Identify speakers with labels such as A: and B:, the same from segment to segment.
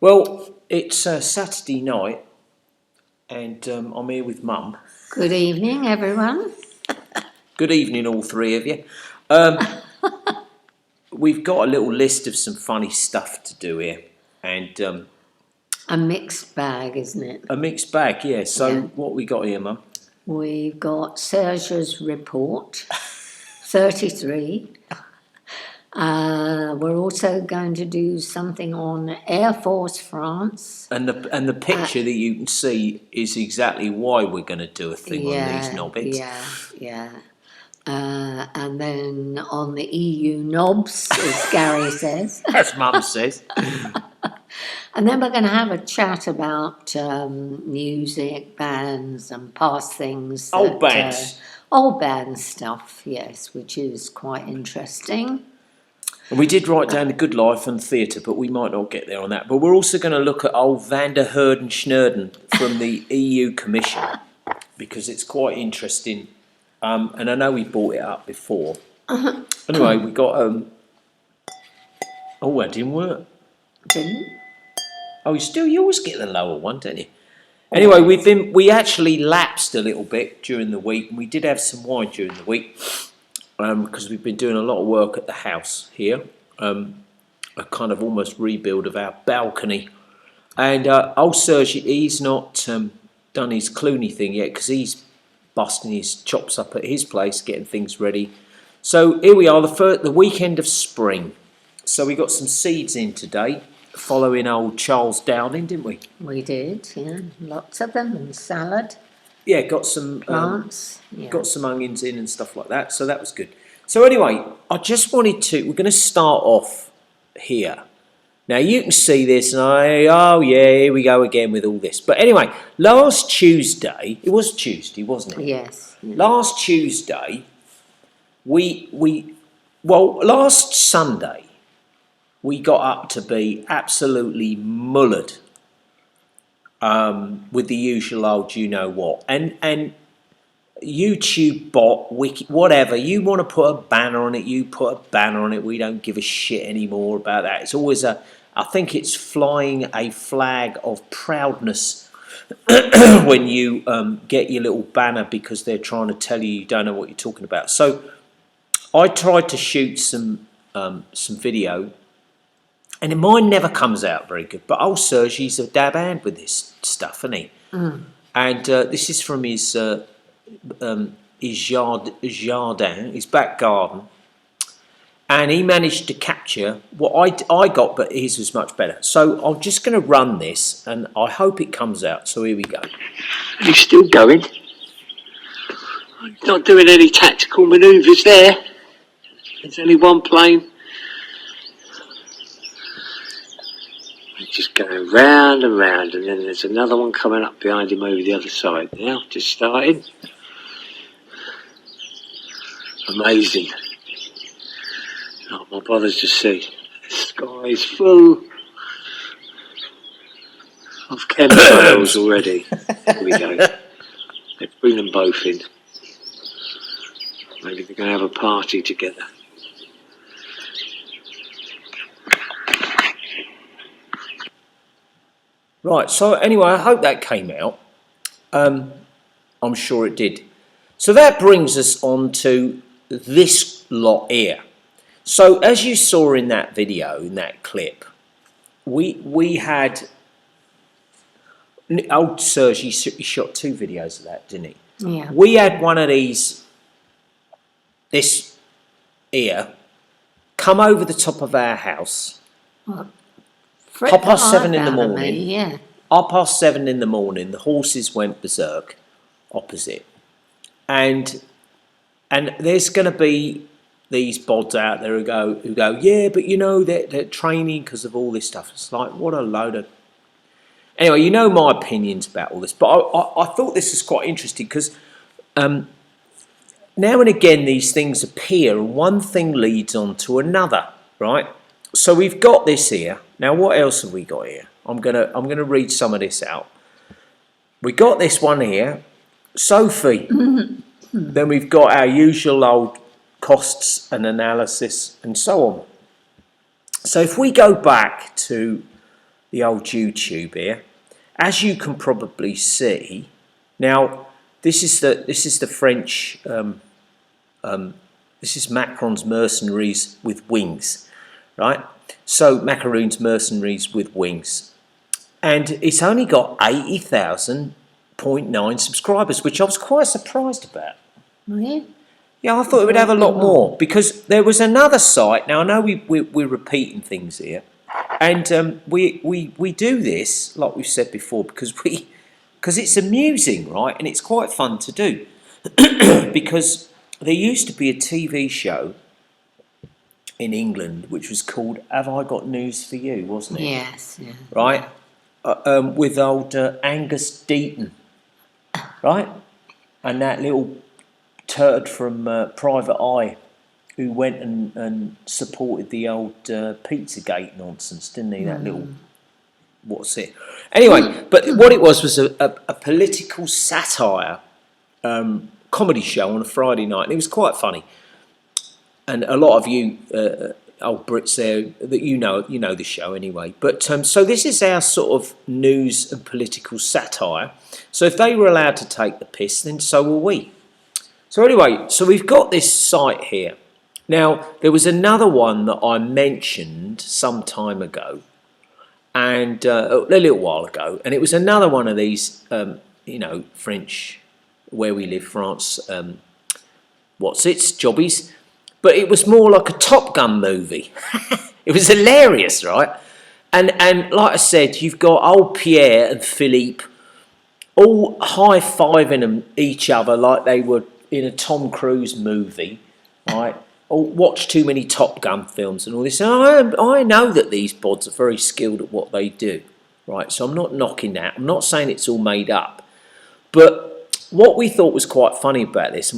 A: Well, it's Saturday night, and I'm here with Mum.
B: Good evening, everyone.
A: Good evening, all three of you. We've got a little list of some funny stuff to do here, and
B: A mixed bag, isn't it?
A: a mixed bag, yeah. So
B: Yeah.
A: what we got here, Mum?
B: We've got Serge's report, 33. We're also going to do something on Air Force France.
A: And the picture that you can see is exactly why we're going to do a thing on these knobheads.
B: Yeah. And then on the EU Nobs, as Gary says.
A: As Mum says.
B: And then we're going to have a chat about music, bands, and past things.
A: Old bands.
B: Old band stuff, yes, which is quite interesting.
A: And we did write down the good life and theatre, but we might not get there on that. But we're also going to look at old Van der Schnurden from the EU Commission, because it's quite interesting. And I know we brought it up before. Anyway, we got... oh, that didn't work.
B: Didn't?
A: Oh, you always get the lower one, don't you? Anyway, we actually lapsed a little bit during the week, and we did have some wine during the week. Because we've been doing a lot of work at the house here, a kind of almost rebuild of our balcony. And old Serge, he's not done his Clooney thing yet, because he's busting his chops up at his place, getting things ready. So here we are, the weekend of spring. So we got some seeds in today, following old Charles Downing, didn't we?
B: We did, yeah. Lots of them, and salad.
A: Yeah, got some
B: plants.
A: Got some onions in and stuff like that, so that was good. So anyway, I just wanted to, we're going to start off here. Now you can see this, and oh yeah, here we go again with all this. But anyway, last Tuesday, it was Tuesday, wasn't it?
B: Yes. Yeah.
A: Last Tuesday, last Sunday, we got up to be absolutely mullered. With the usual old you know what, and YouTube bot, wiki, whatever, you want to put a banner on it, you put a banner on it. We don't give a shit anymore about that. It's always I think it's flying a flag of proudness when you get your little banner, because they're trying to tell you don't know what you're talking about. So I tried to shoot some video, and mine never comes out very good. But old Serge, he's a dab hand with this stuff, isn't he? Mm. And this is from his jardin, his back garden. And he managed to capture what I got, but his was much better. So I'm just going to run this, and I hope it comes out. So here we go.
C: He's still going. Not doing any tactical manoeuvres there. There's only one plane. Just going round and round, and then there's another one coming up behind him over the other side. Now, just starting. Amazing. Oh, my brothers just see. The sky is full of chemtrails already. Here we go. Let's bring them both in. Maybe they're going to have a party together.
A: Right, so anyway, I hope that came out. I'm sure it did. So that brings us on to this lot here. So as you saw in that video, in that clip, we had old Serge, he shot 2 videos of that, didn't he?
B: Yeah.
A: We had one of these, this here, come over the top of our house.
B: What?
A: 7:30 in the morning.
B: Yeah.
A: 7:30 in the morning, the horses went berserk opposite. And there's going to be these bods out there who go, yeah, but you know, they're training because of all this stuff. It's like, what a load of... Anyway, you know my opinions about all this, but I thought this was quite interesting, because now and again these things appear, and one thing leads on to another, right? So we've got this here. Now, what else have we got here? I'm gonna read some of this out. We got this one here, Sophie. Then we've got our usual old costs and analysis and so on. So if we go back to the old YouTube here. As you can probably see, now this is the French. This is Macron's mercenaries with wings, right? So Macaroon's mercenaries with wings, and it's only got 80,000.9 subscribers, which I was quite surprised about.
B: Yeah.
A: Yeah, I thought it would have a lot more, because there was another site. Now I know we're repeating things here, and we do this like we've said before because it's amusing, right? And it's quite fun to do because there used to be a TV show in England which was called "Have I Got News for You?" wasn't it?
B: Yes. Yeah.
A: Right, with old Angus Deaton, right, and that little turd from Private Eye, who went and supported the old Pizzagate nonsense, didn't he? That little, what's it? Anyway, but what it was a political satire comedy show on a Friday night, and it was quite funny. And a lot of you old Brits there, that you know the show anyway. But so this is our sort of news and political satire. So if they were allowed to take the piss, then so will we. So anyway, so we've got this site here. Now, there was another one that I mentioned some time ago, and a little while ago, and it was another one of these, French, where we live, France, jobbies, but it was more like a Top Gun movie. It was hilarious, right? And like I said, you've got old Pierre and Philippe all high-fiving each other like they were in a Tom Cruise movie, right? Or watch too many Top Gun films and all this. And I know that these bods are very skilled at what they do, right? So I'm not knocking that. I'm not saying it's all made up. But what we thought was quite funny about this,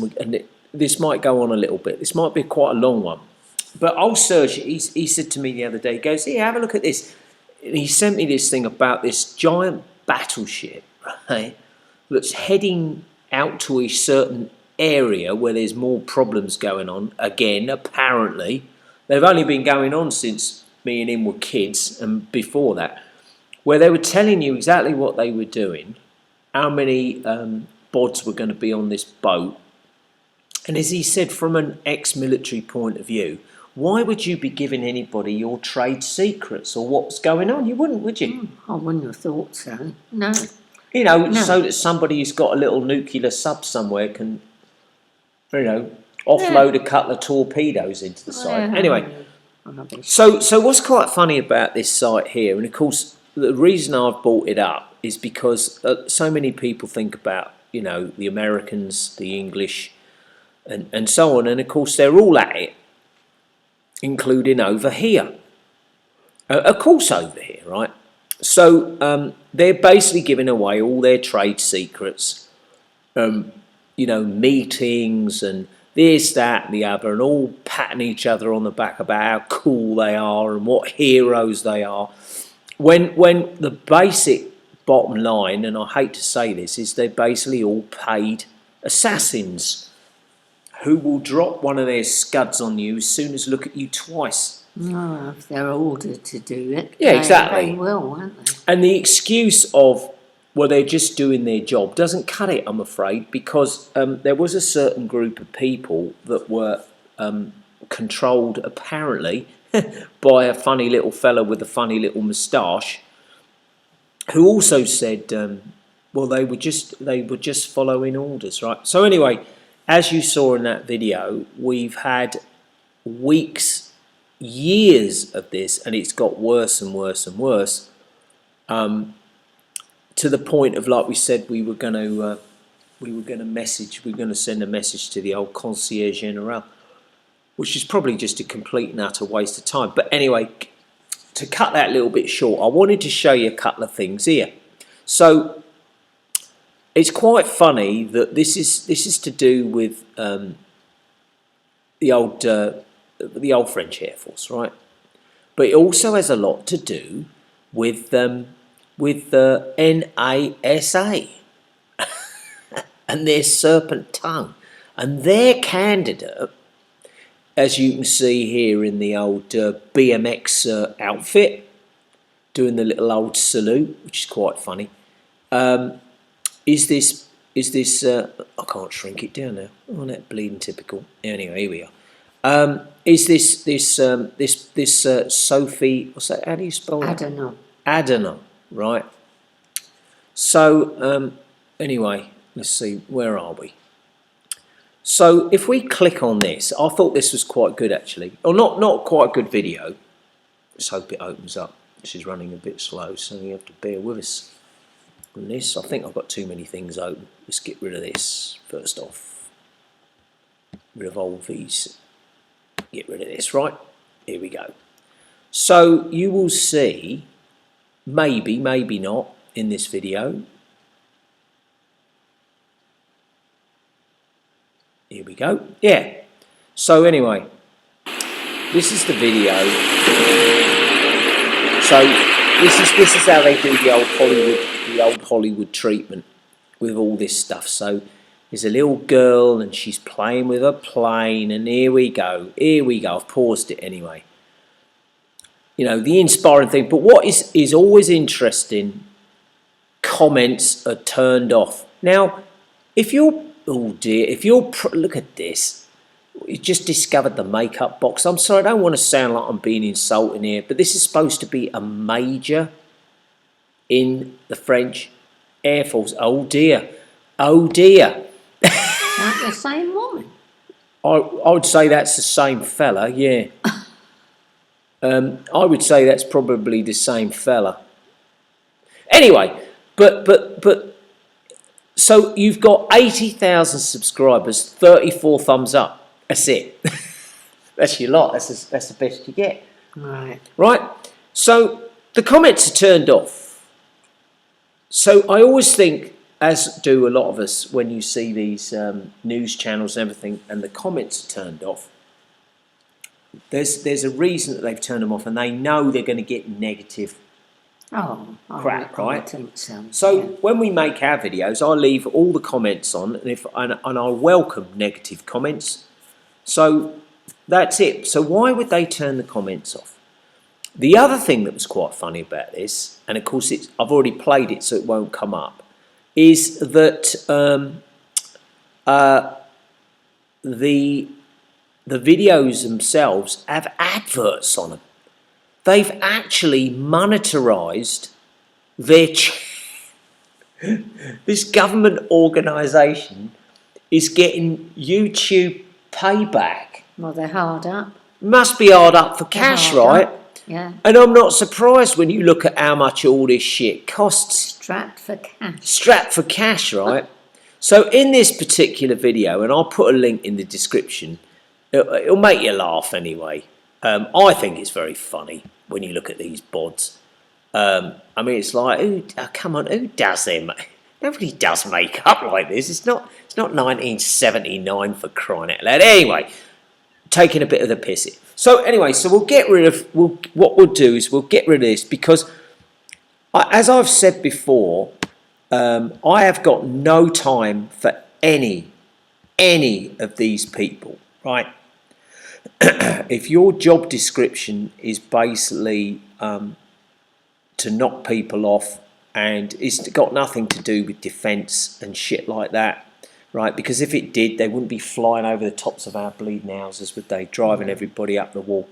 A: this might go on a little bit. This might be quite a long one. But old Serge, he said to me the other day, he goes, "Here, have a look at this." And he sent me this thing about this giant battleship, right, that's heading out to a certain area where there's more problems going on. Again, apparently, they've only been going on since me and him were kids, and before that, where they were telling you exactly what they were doing, how many bods were going to be on this boat. And as he said, from an ex-military point of view, why would you be giving anybody your trade secrets or what's going on? You wouldn't, would you?
B: I wouldn't have thought so. No.
A: No. So that somebody who's got a little nuclear sub somewhere can, offload a couple of torpedoes into the site. Anyway, so what's quite funny about this site here, and of course the reason I've brought it up is because so many people think about, the Americans, the English, and so on, and of course they're all at it, including over here. Of course over here, right? So they're basically giving away all their trade secrets, meetings and this, that, and the other, and all patting each other on the back about how cool they are and what heroes they are. When the basic bottom line, and I hate to say this, is they're basically all paid assassins who will drop one of their scuds on you as soon as look at you twice.
B: Oh, if they're ordered to do it.
A: Yeah, exactly.
B: They will, won't they?
A: And the excuse of, well, they're just doing their job doesn't cut it, I'm afraid, because there was a certain group of people that were controlled, apparently, by a funny little fella with a funny little moustache, who also said, well, they were just following orders, right? So anyway, as you saw in that video, we've had weeks, years of this, and it's got worse and worse and worse. To the point of, like we said, we were going to send a message to the old concierge general, which is probably just a complete and utter waste of time. But anyway, to cut that a little bit short, I wanted to show you a couple of things here. So it's quite funny that this is to do with the old French Air Force, right? But it also has a lot to do with the NASA and their serpent tongue, and their candidate, as you can see here in the old BMX outfit, doing the little old salute, which is quite funny. Is this? I can't shrink it down now. Oh, that bleeding typical. Anyway, here we are. Is this Sophie? What's that? How do you spell that?
B: I don't know.
A: Adana, right? So anyway, let's see. Where are we? So if we click on this, I thought this was quite good actually. Or not quite a good video. Let's hope it opens up. This is running a bit slow, so you have to bear with us on this. I think I've got too many things open. Let's get rid of this first off. Rid of all these. Get rid of this, right? Here we go. So you will see, maybe not, in this video. Here we go. Yeah. So anyway, this is the video. So this is how they do the old Hollywood treatment with all this stuff. So there's a little girl and she's playing with a plane, and here we go. I've paused it anyway. You know, the inspiring thing. But what is always interesting, comments are turned off. Now, if you're, oh dear, look at this. You just discovered the makeup box. I'm sorry, I don't want to sound like I'm being insulting here, but this is supposed to be a major in the French Air Force. Oh dear.
B: Aren't the same woman?
A: I would say that's the same fella, yeah. I would say that's probably the same fella. Anyway, but so you've got 80,000 subscribers, 34 thumbs up. That's it. That's your lot. That's the best you get. Right. So the comments are turned off. So I always think, as do a lot of us, when you see these news channels and everything, and the comments are turned off, there's a reason that they've turned them off, and they know they're going to get negative crap, right?
B: I think so.
A: So
B: yeah.
A: when we make our videos, I leave all the comments on, and I welcome negative comments. So that's it. So why would they turn the comments off? The other thing that was quite funny about this, and of course I've already played it so it won't come up, is that the videos themselves have adverts on them. They've actually monetarised their this government organisation is getting YouTube payback.
B: Well, they're hard up.
A: Must be hard up for cash, right?
B: Yeah.
A: And I'm not surprised when you look at how much all this shit costs.
B: Strapped for cash.
A: Strapped for cash, right? So in this particular video, and I'll put a link in the description, it'll make you laugh anyway. I think it's very funny when you look at these bods. I mean, it's like, come on, who does them? Nobody does makeup like this. It's not 1979 for crying out loud. Anyway, taking a bit of the piss here. So anyway, so we'll get rid of. What we'll do is we'll get rid of this because, as I've said before, I have got no time for any of these people. Right? If your job description is basically to knock people off, and it's got nothing to do with defence and shit like that, right? Because if it did, they wouldn't be flying over the tops of our bleeding houses, would they? Driving everybody up the wall.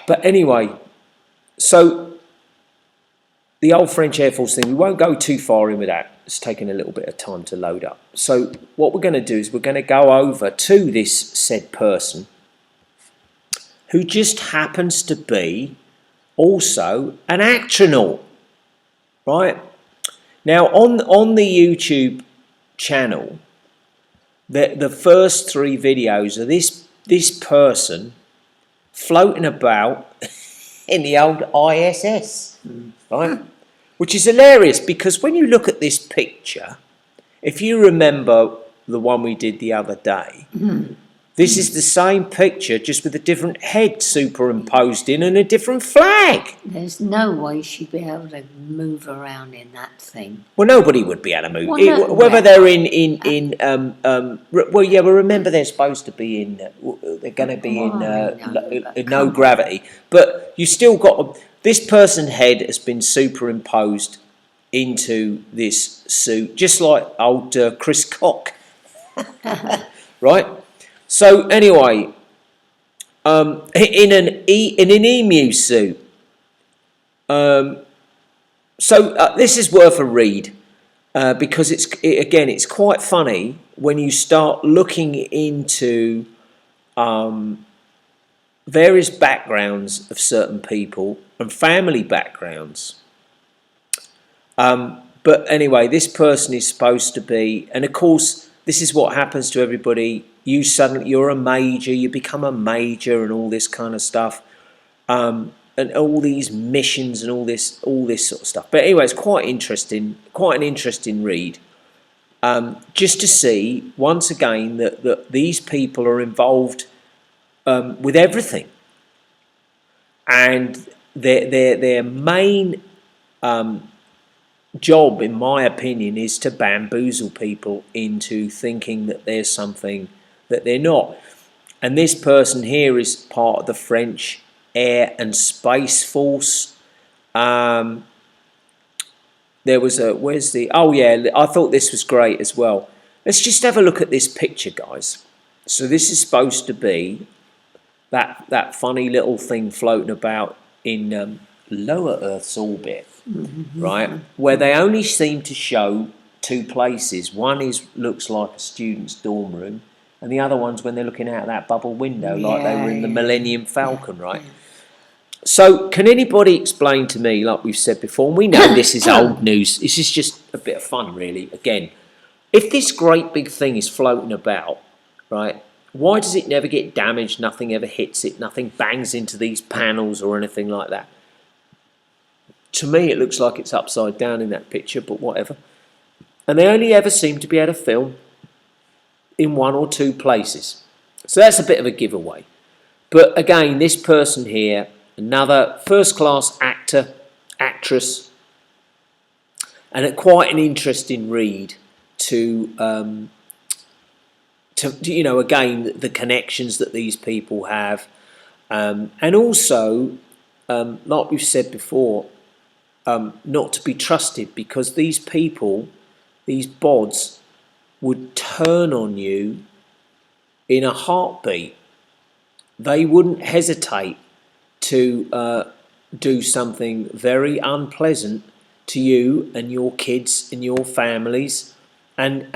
A: But anyway, so the old French Air Force thing, we won't go too far in with that. It's taking a little bit of time to load up. So what we're going to do is we're going to go over to this said person who just happens to be also an actronaut, right? Now on the YouTube channel, the first 3 videos are this person floating about in the old ISS, right? Which is hilarious because when you look at this picture, if you remember the one we did the other day, This is the same picture, just with a different head superimposed in and a different flag.
B: There's no way she'd be able to move around in that thing.
A: Well, nobody would be able to move.
B: Well, no,
A: Whether they're well, yeah, well, remember they're supposed to be in, they're going to be in no gravity. But you still got, this person's head has been superimposed into this suit, just like old Chris Cock. Right? So anyway, in an emu suit. So this is worth a read because it's quite funny when you start looking into various backgrounds of certain people and family backgrounds. But anyway, this person is supposed to be, and of course, this is what happens to everybody. You're a major, you become a major, and all this kind of stuff, and all these missions and all this sort of stuff. But anyway, it's quite interesting, quite an interesting read, just to see once again that these people are involved with everything, and their main job, in my opinion, is to bamboozle people into thinking that there's something that they're not. And this person here is part of the French Air and Space Force. There was a, I thought this was great as well. Let's just have a look at this picture, guys. So this is supposed to be that funny little thing floating about in lower Earth's orbit, right? Where they only seem to show two places. One looks like a student's dorm room, and the other one's when they're looking out of that bubble window, like they were in the Millennium Falcon, right? So can anybody explain to me, like we've said before, and we know this is old news, this is just a bit of fun really, again, if this great big thing is floating about, right, why does it never get damaged, nothing ever hits it, nothing bangs into these panels or anything like that? To me it looks like it's upside down in that picture, but whatever. And they only ever seem to be able to film in one or two places. So that's a bit of a giveaway. But again, this person here, another first-class actor, actress, and quite an interesting read to you know, again, the connections that these people have, and also, like we've said before, not to be trusted, because these people, these bods, would turn on you in a heartbeat. They wouldn't hesitate to do something very unpleasant to you and your kids and your families, and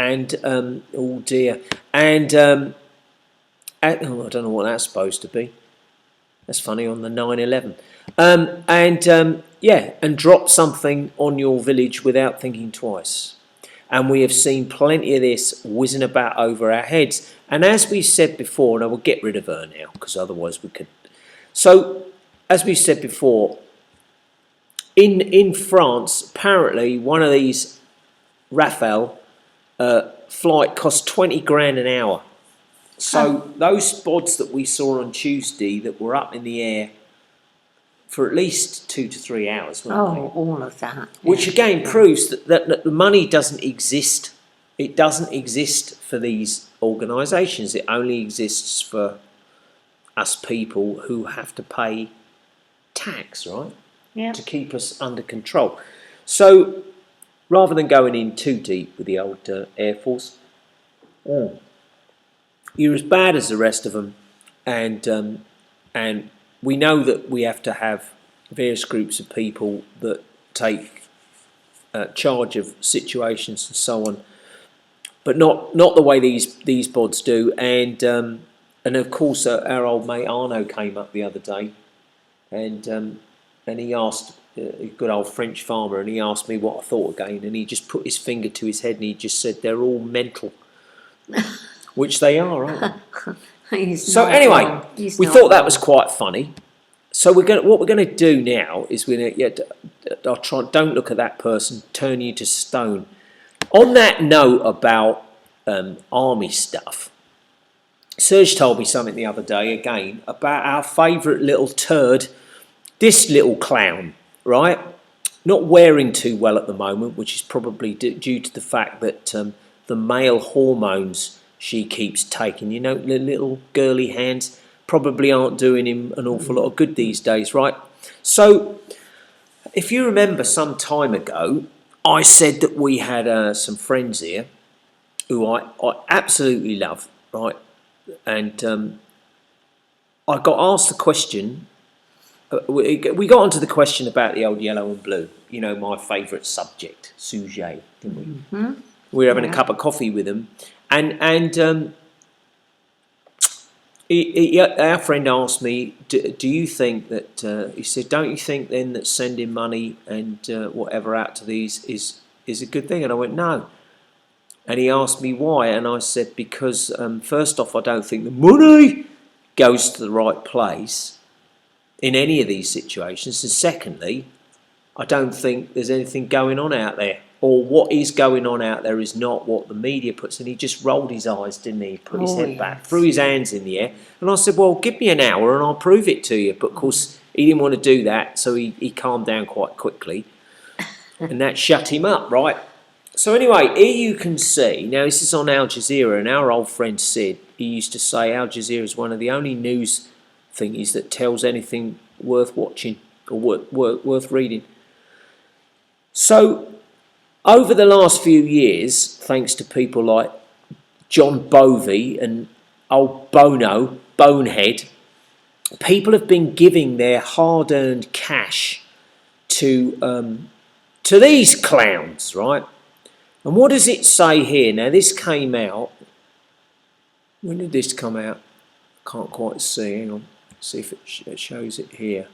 A: oh dear, and I don't know what that's supposed to be. That's funny, on the 9/11, and drop something on your village without thinking twice. And we have seen plenty of this whizzing about over our heads. And as we said before, and I will get rid of her now because otherwise we could. So, as we said before, in France, apparently one of these Rafale flight costs 20 grand an hour. So those spots that we saw on Tuesday that were up in the air for at least 2 to 3 hours, weren't they?
B: All of that.
A: Which again proves that the money doesn't exist. It doesn't exist for these organisations. It only exists for us people who have to pay tax, right?
B: Yeah.
A: To keep us under control. So rather than going in too deep with the old Air Force, you're as bad as the rest of them, and we know that we have to have various groups of people that take charge of situations and so on, but not the way these bods do. And of course, our old mate Arno came up the other day, and he asked a good old French farmer, and he asked me what I thought again, and he just put his finger to his head and he just said they're all mental, which they are, aren't they? So anyway, we thought that was quite funny. So what we're going to do now is I'll try. Don't look at that person. Turn you to stone. On that note about army stuff, Serge told me something the other day again about our favourite little turd, this little clown, right? Not wearing too well at the moment, which is probably due to the fact that the male hormones she keeps taking, you know, the little girly hands, probably aren't doing him an awful lot of good these days, right? So, if you remember some time ago, I said that we had some friends here who I absolutely love, right? And I got asked the question, we got onto the question about the old yellow and blue, you know, my favourite subject, sujet, didn't we?
B: Mm-hmm.
A: We were having a cup of coffee with him, and our friend asked me, do you think that, he said, don't you think then that sending money and whatever out to these is a good thing? And I went, no. And he asked me why, and I said, because first off, I don't think the money goes to the right place in any of these situations, and secondly, I don't think there's anything going on out there, or what is going on out there is not what the media puts. And he just rolled his eyes, didn't he? Put his head back, threw his hands in the air, and I said, well, give me an hour and I'll prove it to you. But of course, he didn't want to do that, so he calmed down quite quickly, and that shut him up, right? So anyway, here you can see, now this is on Al Jazeera, and our old friend Sid, he used to say Al Jazeera is one of the only news thingies that tells anything worth watching or worth reading. So, over the last few years, thanks to people like John Bovey and old Bono, Bonehead, people have been giving their hard-earned cash to these clowns, right? And what does it say here? Now, this came out. When did this come out? Can't quite see. Hang on. See if it shows it here.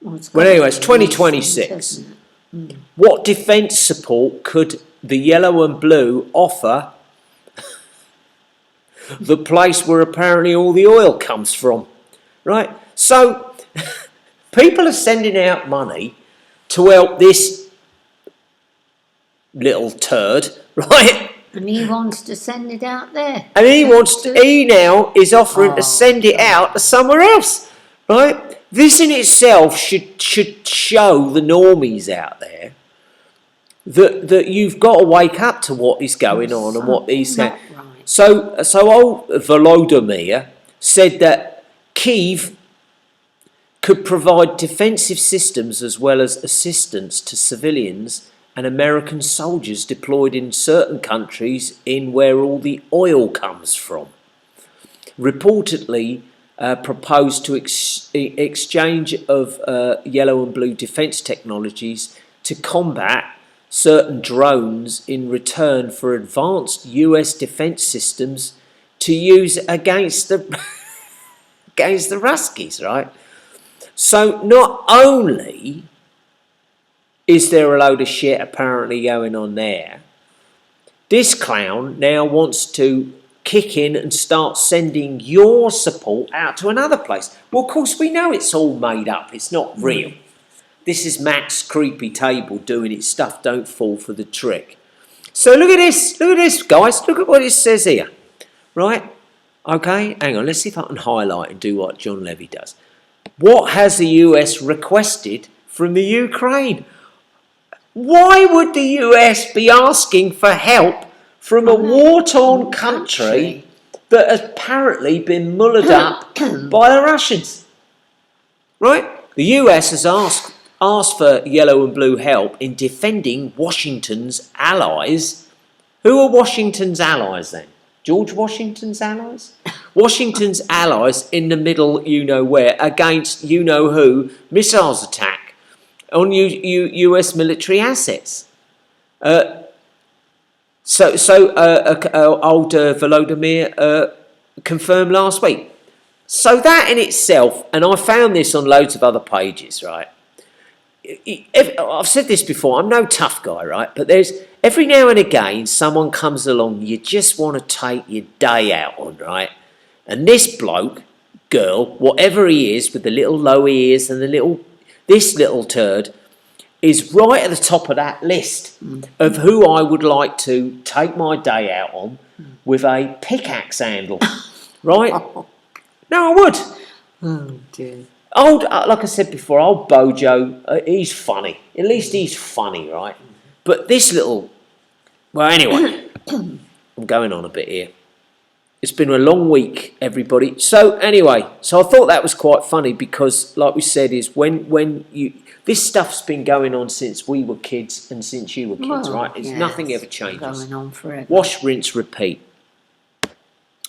A: Well, anyway, it's 2026. What defence support could the yellow and blue offer the place where apparently all the oil comes from? Right? So, people are sending out money to help this little turd, right?
B: And he wants to send it out there.
A: And he now is offering to send it out to somewhere else, right? This in itself should show the normies out there that you've got to wake up to what is going on and what he's saying.
B: Right.
A: So old Volodymyr said that Kyiv could provide defensive systems as well as assistance to civilians and American soldiers deployed in certain countries in where all the oil comes from. Reportedly proposed to exchange of yellow and blue defence technologies to combat certain drones in return for advanced US defence systems to use against the against the Ruskies, right? So not only is there a load of shit apparently going on there, this clown now wants to kick in and start sending your support out to another place. Well, of course, we know it's all made up. It's not real. This is Mac's creepy table doing its stuff. Don't fall for the trick. So look at this. Look at this, guys. Look at what it says here. Right? Okay, hang on. Let's see if I can highlight and do what John Levy does. What has the US requested from the Ukraine? Why would the US be asking for help from a war-torn country that has apparently been mullered up by the Russians? Right? The US has asked for yellow and blue help in defending Washington's allies. Who are Washington's allies then? George Washington's allies? Washington's allies in the middle, you-know-where, against you-know-who missiles attack on US military assets. Old Volodymyr confirmed last week. So that in itself, and I found this on loads of other pages, right? I've said this before, I'm no tough guy, right? But there's every now and again someone comes along you just want to take your day out on, right? And this bloke, girl, whatever he is, with the little low ears and this little turd, is right at the top of that list of who I would like to take my day out on with a pickaxe handle, right? No, I would.
B: Oh dear.
A: Old, like I said before, old Bojo, he's funny. At least he's funny, right? But this little... Well, anyway, I'm going on a bit here. It's been a long week, everybody. So anyway, so I thought that was quite funny because, like we said, is when you... This stuff's been going on since we were kids and since you were kids, right? It's nothing ever changes.
B: Going on forever.
A: Wash, rinse, repeat.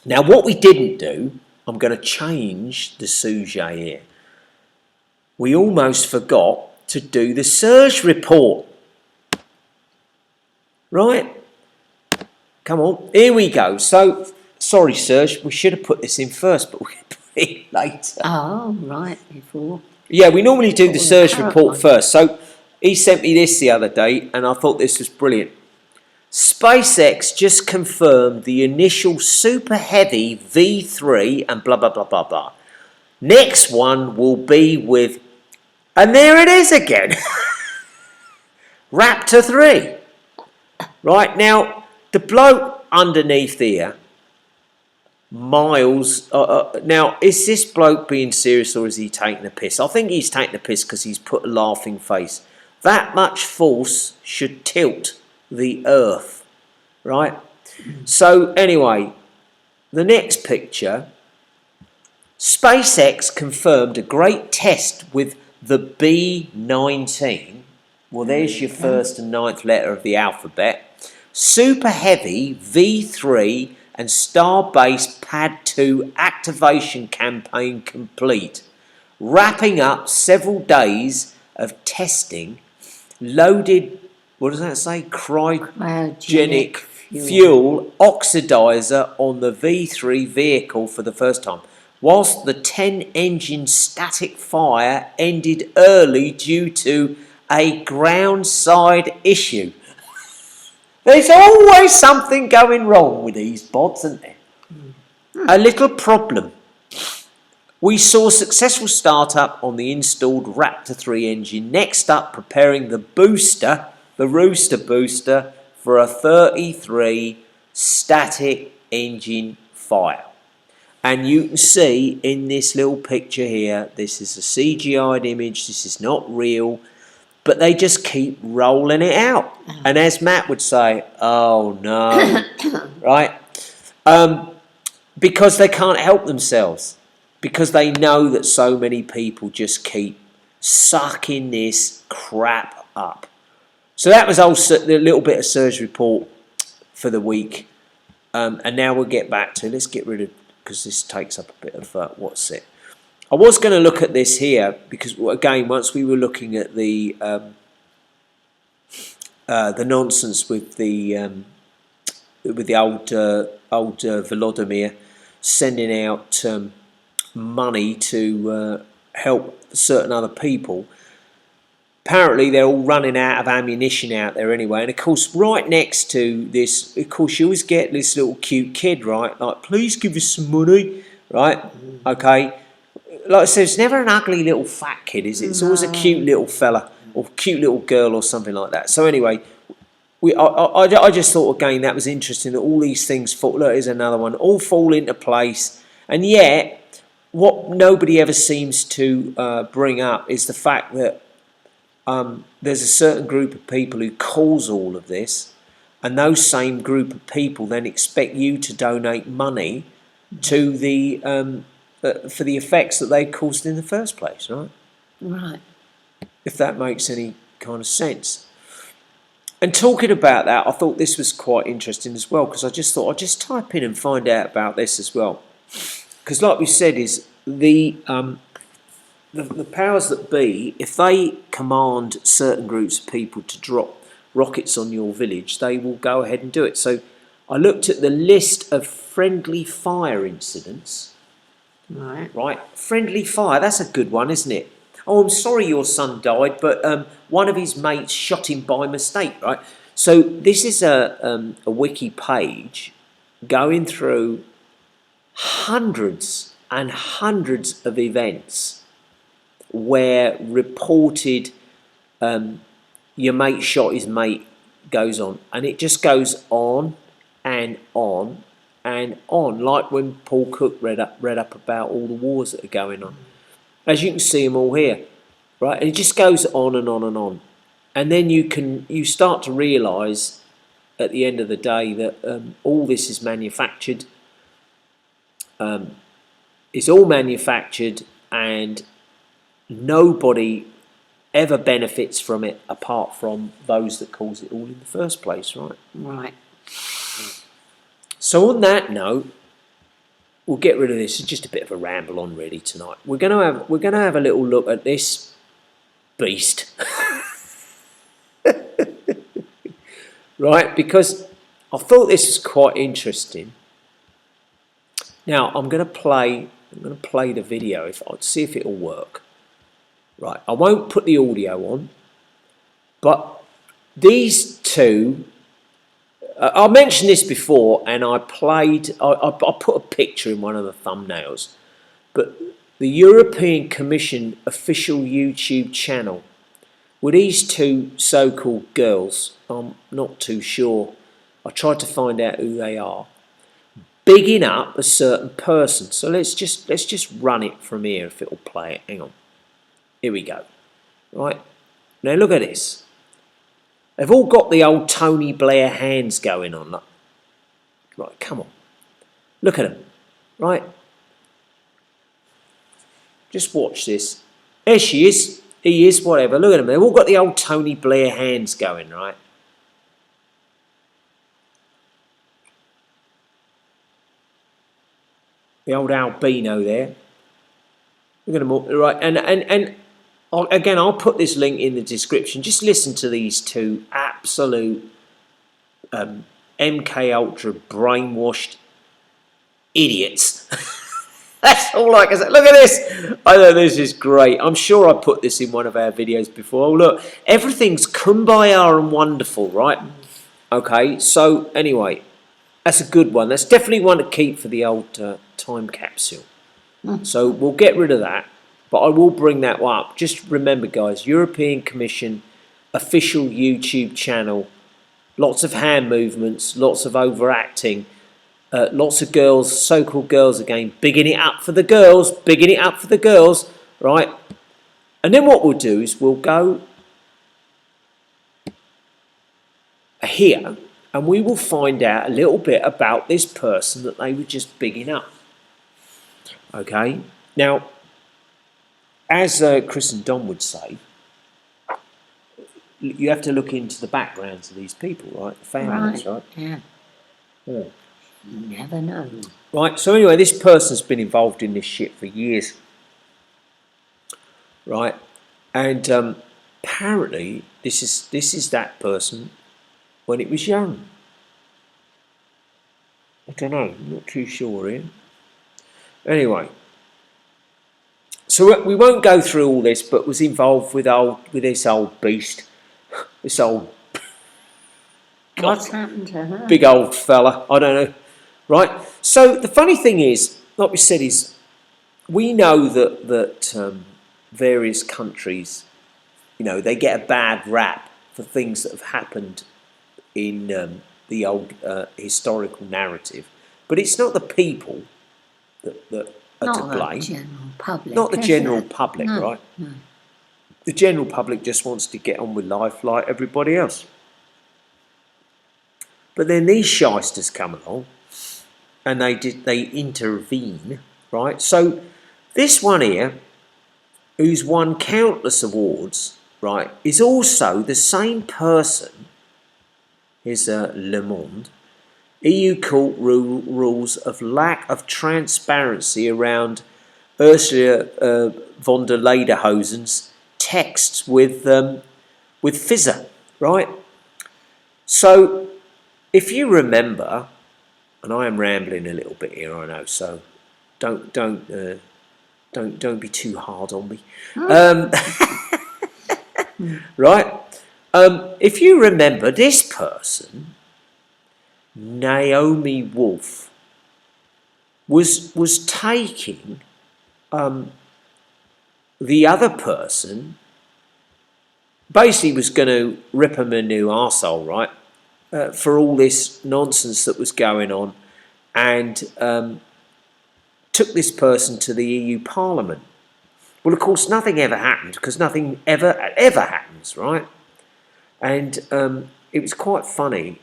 A: Now, what we didn't do, I'm going to change the sujet here. We almost forgot to do the Serge report. Right? Come on, here we go. So, sorry, Serge, we should have put this in first, but we'll put it later.
B: Oh, right, before.
A: Yeah, we normally do the Serge report first. So, he sent me this the other day, and I thought this was brilliant. SpaceX just confirmed the initial super heavy V3 and blah, blah, blah, blah, blah. Next one will be with, and there it is again, Raptor 3. Right, now, the bloke underneath here, Miles, now, is this bloke being serious or is he taking a piss? I think he's taking a piss because he's put a laughing face. That much force should tilt the earth, right? So, anyway, the next picture, SpaceX confirmed a great test with the B-19. Well, there's your first and ninth letter of the alphabet. Super Heavy V3 and Starbase Pad 2 activation campaign complete. Wrapping up several days of testing, loaded, what does that say? Cryogenic fuel oxidizer on the V3 vehicle for the first time. Whilst the 10-engine static fire ended early due to a ground side issue. There's always something going wrong with these bots, isn't there? A little problem. We saw successful startup on the installed Raptor 3 engine. Next up, preparing the booster, the Rooster booster, for a 33 static engine fire. And you can see in this little picture here, this is a CGI'd image, this is not real, but they just keep rolling it out. And as Matt would say, oh no, right? Because they can't help themselves. Because they know that so many people just keep sucking this crap up. So that was also the little bit of Serge report for the week. And now we'll get back to, let's get rid of, because this takes up a bit of, what's it? I was going to look at this here because, again, once we were looking at the nonsense with the old Volodymyr sending out money to help certain other people. Apparently, they're all running out of ammunition out there anyway. And of course, right next to this, of course, you always get this little cute kid, right? Like, please give us some money, right? Okay. Like I said, it's never an ugly little fat kid, is it? It's always a cute little fella or cute little girl or something like that. So anyway, I just thought again that was interesting that all these things fall. Look, here's another one. All fall into place, and yet what nobody ever seems to bring up is the fact that there's a certain group of people who cause all of this, and those same group of people then expect you to donate money to the for the effects that they caused in the first place, right?
B: Right.
A: If that makes any kind of sense. And talking about that, I thought this was quite interesting as well, because I just thought I'd just type in and find out about this as well. Because like we said, is the powers that be, if they command certain groups of people to drop rockets on your village, they will go ahead and do it. So I looked at the list of friendly fire incidents. Right, friendly fire, that's a good one, isn't it? Oh, I'm sorry your son died, but one of his mates shot him by mistake, right? So this is a wiki page going through hundreds and hundreds of events where reported your mate shot his mate goes on, and it just goes on and on and on, like when Paul Cook read up about all the wars that are going on. As you can see them all here, right? And it just goes on and on and on. And then you start to realise at the end of the day that all this is manufactured. It's all manufactured, and nobody ever benefits from it apart from those that cause it all in the first place, right?
B: Right.
A: So on that note, we'll get rid of this. It's just a bit of a ramble on really tonight. We're gonna have a little look at this beast. Right, because I thought this was quite interesting. Now I'm gonna play the video I'd see if it'll work. Right, I won't put the audio on, but these two, I mentioned this before, and I put a picture in one of the thumbnails, but the European Commission official YouTube channel, with these two so-called girls, I'm not too sure, I tried to find out who they are, bigging up a certain person. So let's just run it from here if it'll play it. Hang on. Here we go. Right. Now look at this. They've all got the old Tony Blair hands going on. Look. Right, come on. Look at them. Right. Just watch this. There she is. He is, whatever. Look at them. They've all got the old Tony Blair hands going, right? The old albino there. Look at them all. Right, and again, I'll put this link in the description. Just listen to these two absolute MK Ultra brainwashed idiots. That's all I can say. Look at this. I know this is great. I'm sure I put this in one of our videos before. Oh, look, everything's kumbaya and wonderful, right? Okay, so anyway, that's a good one. That's definitely one to keep for the old time capsule. So we'll get rid of that, but I will bring that up. Just remember, guys, European Commission official YouTube channel. Lots of hand movements, lots of overacting. Lots of girls, so-called girls again, bigging it up for the girls, right? And then what we'll do is we'll go here and we will find out a little bit about this person that they were just bigging up. Okay? Now, as Chris and Don would say, you have to look into the backgrounds of these people, right? The families, right?
B: Yeah.
A: Yeah.
B: You never know.
A: Right, so anyway, this person's been involved in this shit for years. Right? And apparently this is that person when it was young. I don't know, I'm not too sure here. Anyway. So we won't go through all this, but was involved with this old beast. This old
B: What's happened to her?
A: big old fella, I don't know. Right, so the funny thing is, like we said, is we know that various countries, you know, they get a bad rap for things that have happened in the old historical narrative, but it's not the people that are to blame.
B: Not the general public.
A: Not the general public,
B: no,
A: right?
B: No.
A: The general public just wants to get on with life like everybody else. But then these shysters come along. And they intervene, right? So this one here, who's won countless awards, right, is also the same person. Here's Le Monde. EU court rules of lack of transparency around Ursula Vond Der Lederhosen's texts with Fizzer, right? So if you remember. And I am rambling a little bit here, I know. So don't be too hard on me. Right? If you remember, this person, Naomi Wolf, was taking the other person. Basically, was going to rip him a new arsehole, right? for all this nonsense that was going on, and took this person to the EU Parliament. Well, of course, nothing ever happened, because nothing ever happens, right? And it was quite funny.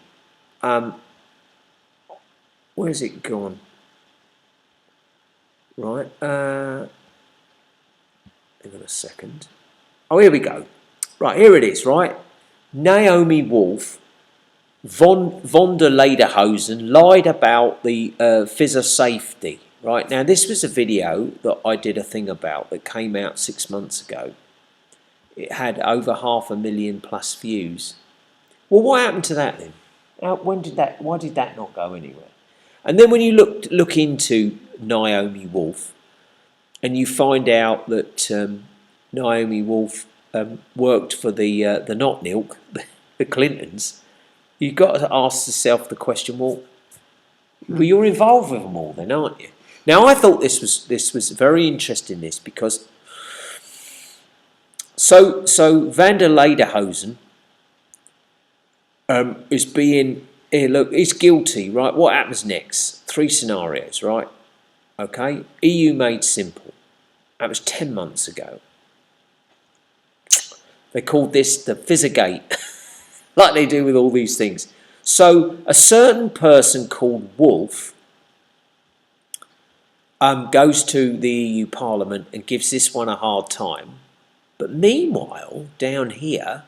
A: Where's it gone? Right. Hang on a second. Oh, here we go. Right, here it is, right? Naomi Wolf, Vond Der Lederhosen, lied about the fizzer safety. Right, now this was a video that I did a thing about that came out 6 months ago. It had over 500,000 plus views. Well, what happened to that then? Why did that not go anywhere? And then when you look into Naomi Wolf, and you find out that Naomi Wolf worked for the NotNilC, the Clintons, you've got to ask yourself the question: well, you're involved with them all, then, aren't you? Now, I thought this was very interesting. This because so Vond Der Lederhosen is being look, he's guilty, right? What happens next? 3 scenarios, right? Okay, EU made simple. That was 10 months ago. They called this the Fizzergate, like they do with all these things. So a certain person called Wolf goes to the EU Parliament and gives this one a hard time. But meanwhile, down here,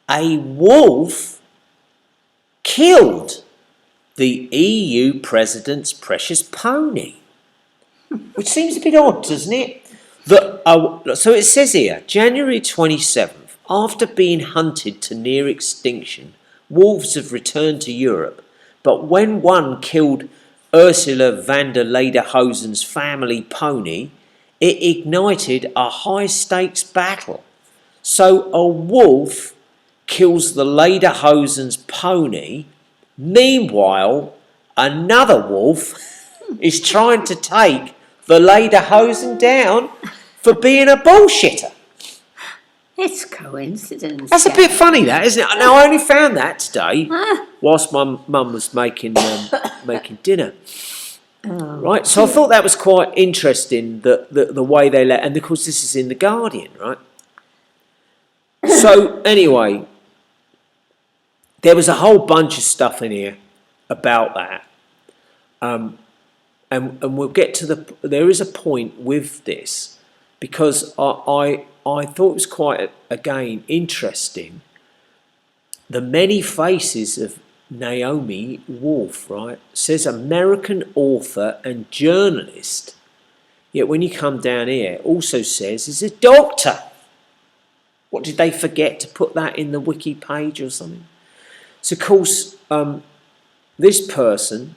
A: a wolf killed the EU President's precious pony. Which seems a bit odd, doesn't it? So it says here, January 27th, after being hunted to near extinction, wolves have returned to Europe. But when one killed Ursula Vond Der Lederhosen's family pony, it ignited a high-stakes battle. So a wolf kills the Lederhosen's pony. Meanwhile, another wolf is trying to take the Lederhosen down for being a bullshitter.
B: It's coincidence.
A: That's a bit funny, that, isn't it? Now, I only found that today whilst my mum was making dinner. Right, so I thought that was quite interesting, the way they let, and of course this is in the Guardian, right? So anyway, there was a whole bunch of stuff in here about that, and we'll get to there is a point with this, because I thought it was quite again interesting, the many faces of Naomi Wolf, right? Says American author and journalist. Yet when you come down here, it also says is a doctor. What, did they forget to put that in the wiki page or something? So of course, this person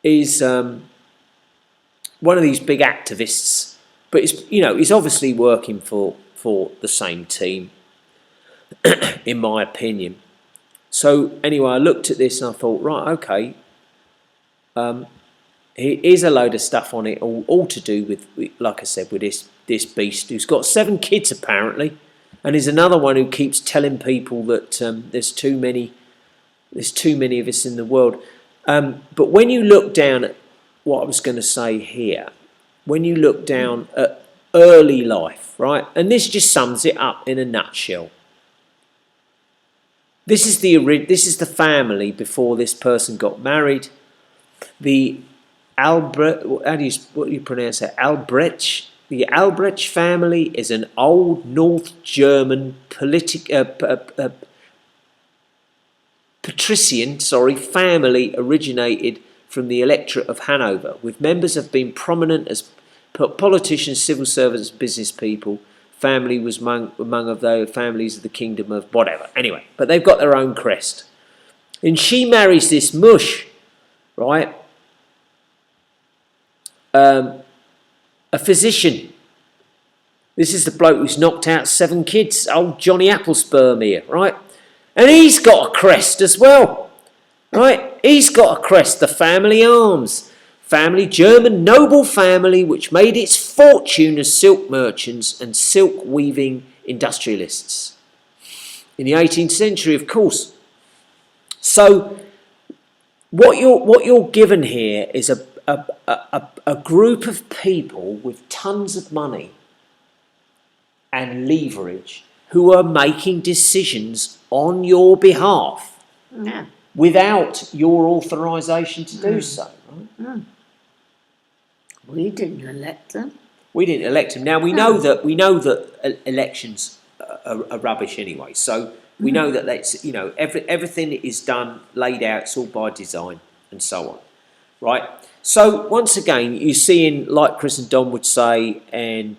A: is one of these big activists, but he's obviously working for the same team, in my opinion. So anyway, I looked at this and I thought, right, okay, here's a load of stuff on it, all to do with, like I said, with this beast who's got 7 kids apparently, and there's another one who keeps telling people that there's too many of us in the world. But when you look down at what I was going to say here, when you look down at early life, right, and this just sums it up in a nutshell. This is the family before this person got married. The Albrecht, what do you pronounce it? Albrecht. The Albrecht family is an old North German patrician family originated from the Electorate of Hanover, with members have been prominent as politicians, civil servants, business people. Family was among of those families of the kingdom of whatever. Anyway, but they've got their own crest. And she marries this mush, right? A physician. This is the bloke who's knocked out 7 kids, old Johnny Applesperm here, right? And he's got a crest as well, right? He's got a crest, the family arms. Family, German noble family which made its fortune as silk merchants and silk weaving industrialists. in the 18th century, of course. So what you're given here is a group of people with tons of money and leverage who are making decisions on your behalf without your authorization to do so. Right?
B: We didn't elect them.
A: We didn't elect them. Now we know that elections are rubbish anyway. So we know that that's, you know, everything is done, laid out. It's all by design and so on, right? So once again, you're seeing, like Chris and Don would say, and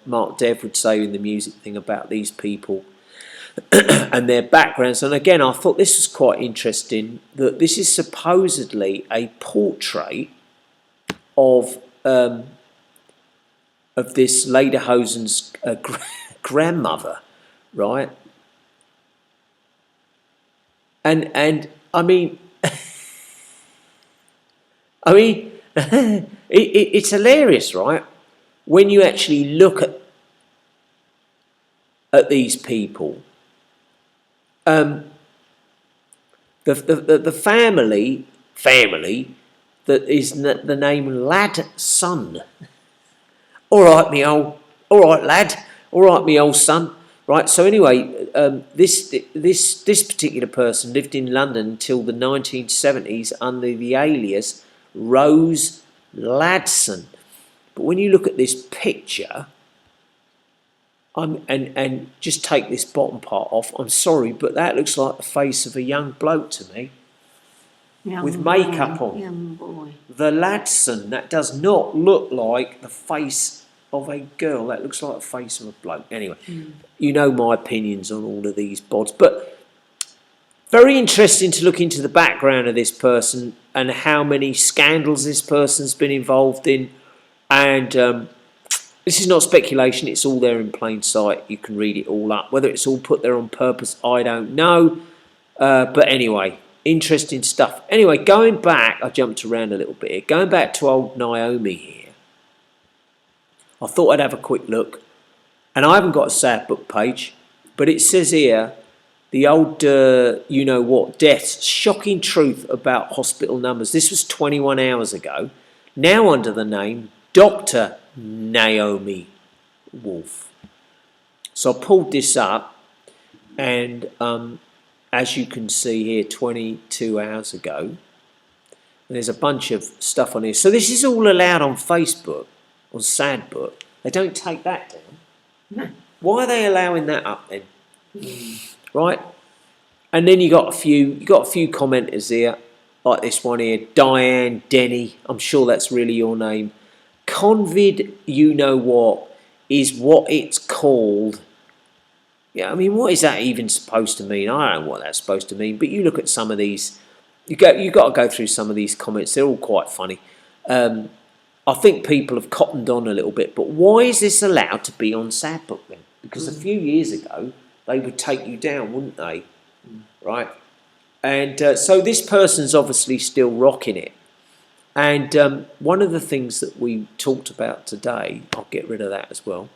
A: Mark Dev would say in the music thing about these people and their backgrounds. And again, I thought this was quite interesting, that this is supposedly a portrait of this Lederhosen's grandmother, right? And I mean, it's hilarious, right? When you actually look at these people, the family that is the name Ladson. All right, lad. All right, me old son. Right. So anyway, this particular person lived in London until the 1970s under the alias Rose Ladson. But when you look at this picture, and just take this bottom part off, I'm sorry, but that looks like the face of a young bloke to me. With makeup on.
B: Young boy.
A: The Ladson, that does not look like the face of a girl. That looks like the face of a bloke. Anyway, you know my opinions on all of these bods. But very interesting to look into the background of this person and how many scandals this person's been involved in. And this is not speculation. It's all there in plain sight. You can read it all up. Whether it's all put there on purpose, I don't know. But anyway, interesting stuff. Anyway, going back, I jumped around a little bit here. Going back to old Naomi here, I thought I'd have a quick look. And I haven't got a sad book page, but it says here, the old, you know what, deaths, shocking truth about hospital numbers. This was 21 hours ago. Now under the name Dr. Naomi Wolf. So I pulled this up, and as you can see here, 22 hours ago, and there's a bunch of stuff on here. So this is all allowed on Facebook, on Sadbook. They don't take that down.
B: No.
A: Why are they allowing that up then? Right? And then you got a few commenters here, like this one here, Diane Denny. I'm sure that's really your name. Convid, you know what, is what it's called. Yeah, I mean, what is that even supposed to mean? I don't know what that's supposed to mean. But you look at some of these, you got to go through some of these comments. They're all quite funny. I think people have cottoned on a little bit. But why is this allowed to be on Sadbook then? Because a few years ago they would take you down, wouldn't they? Right? And so this person's obviously still rocking it. And one of the things that we talked about today, I'll get rid of that as well,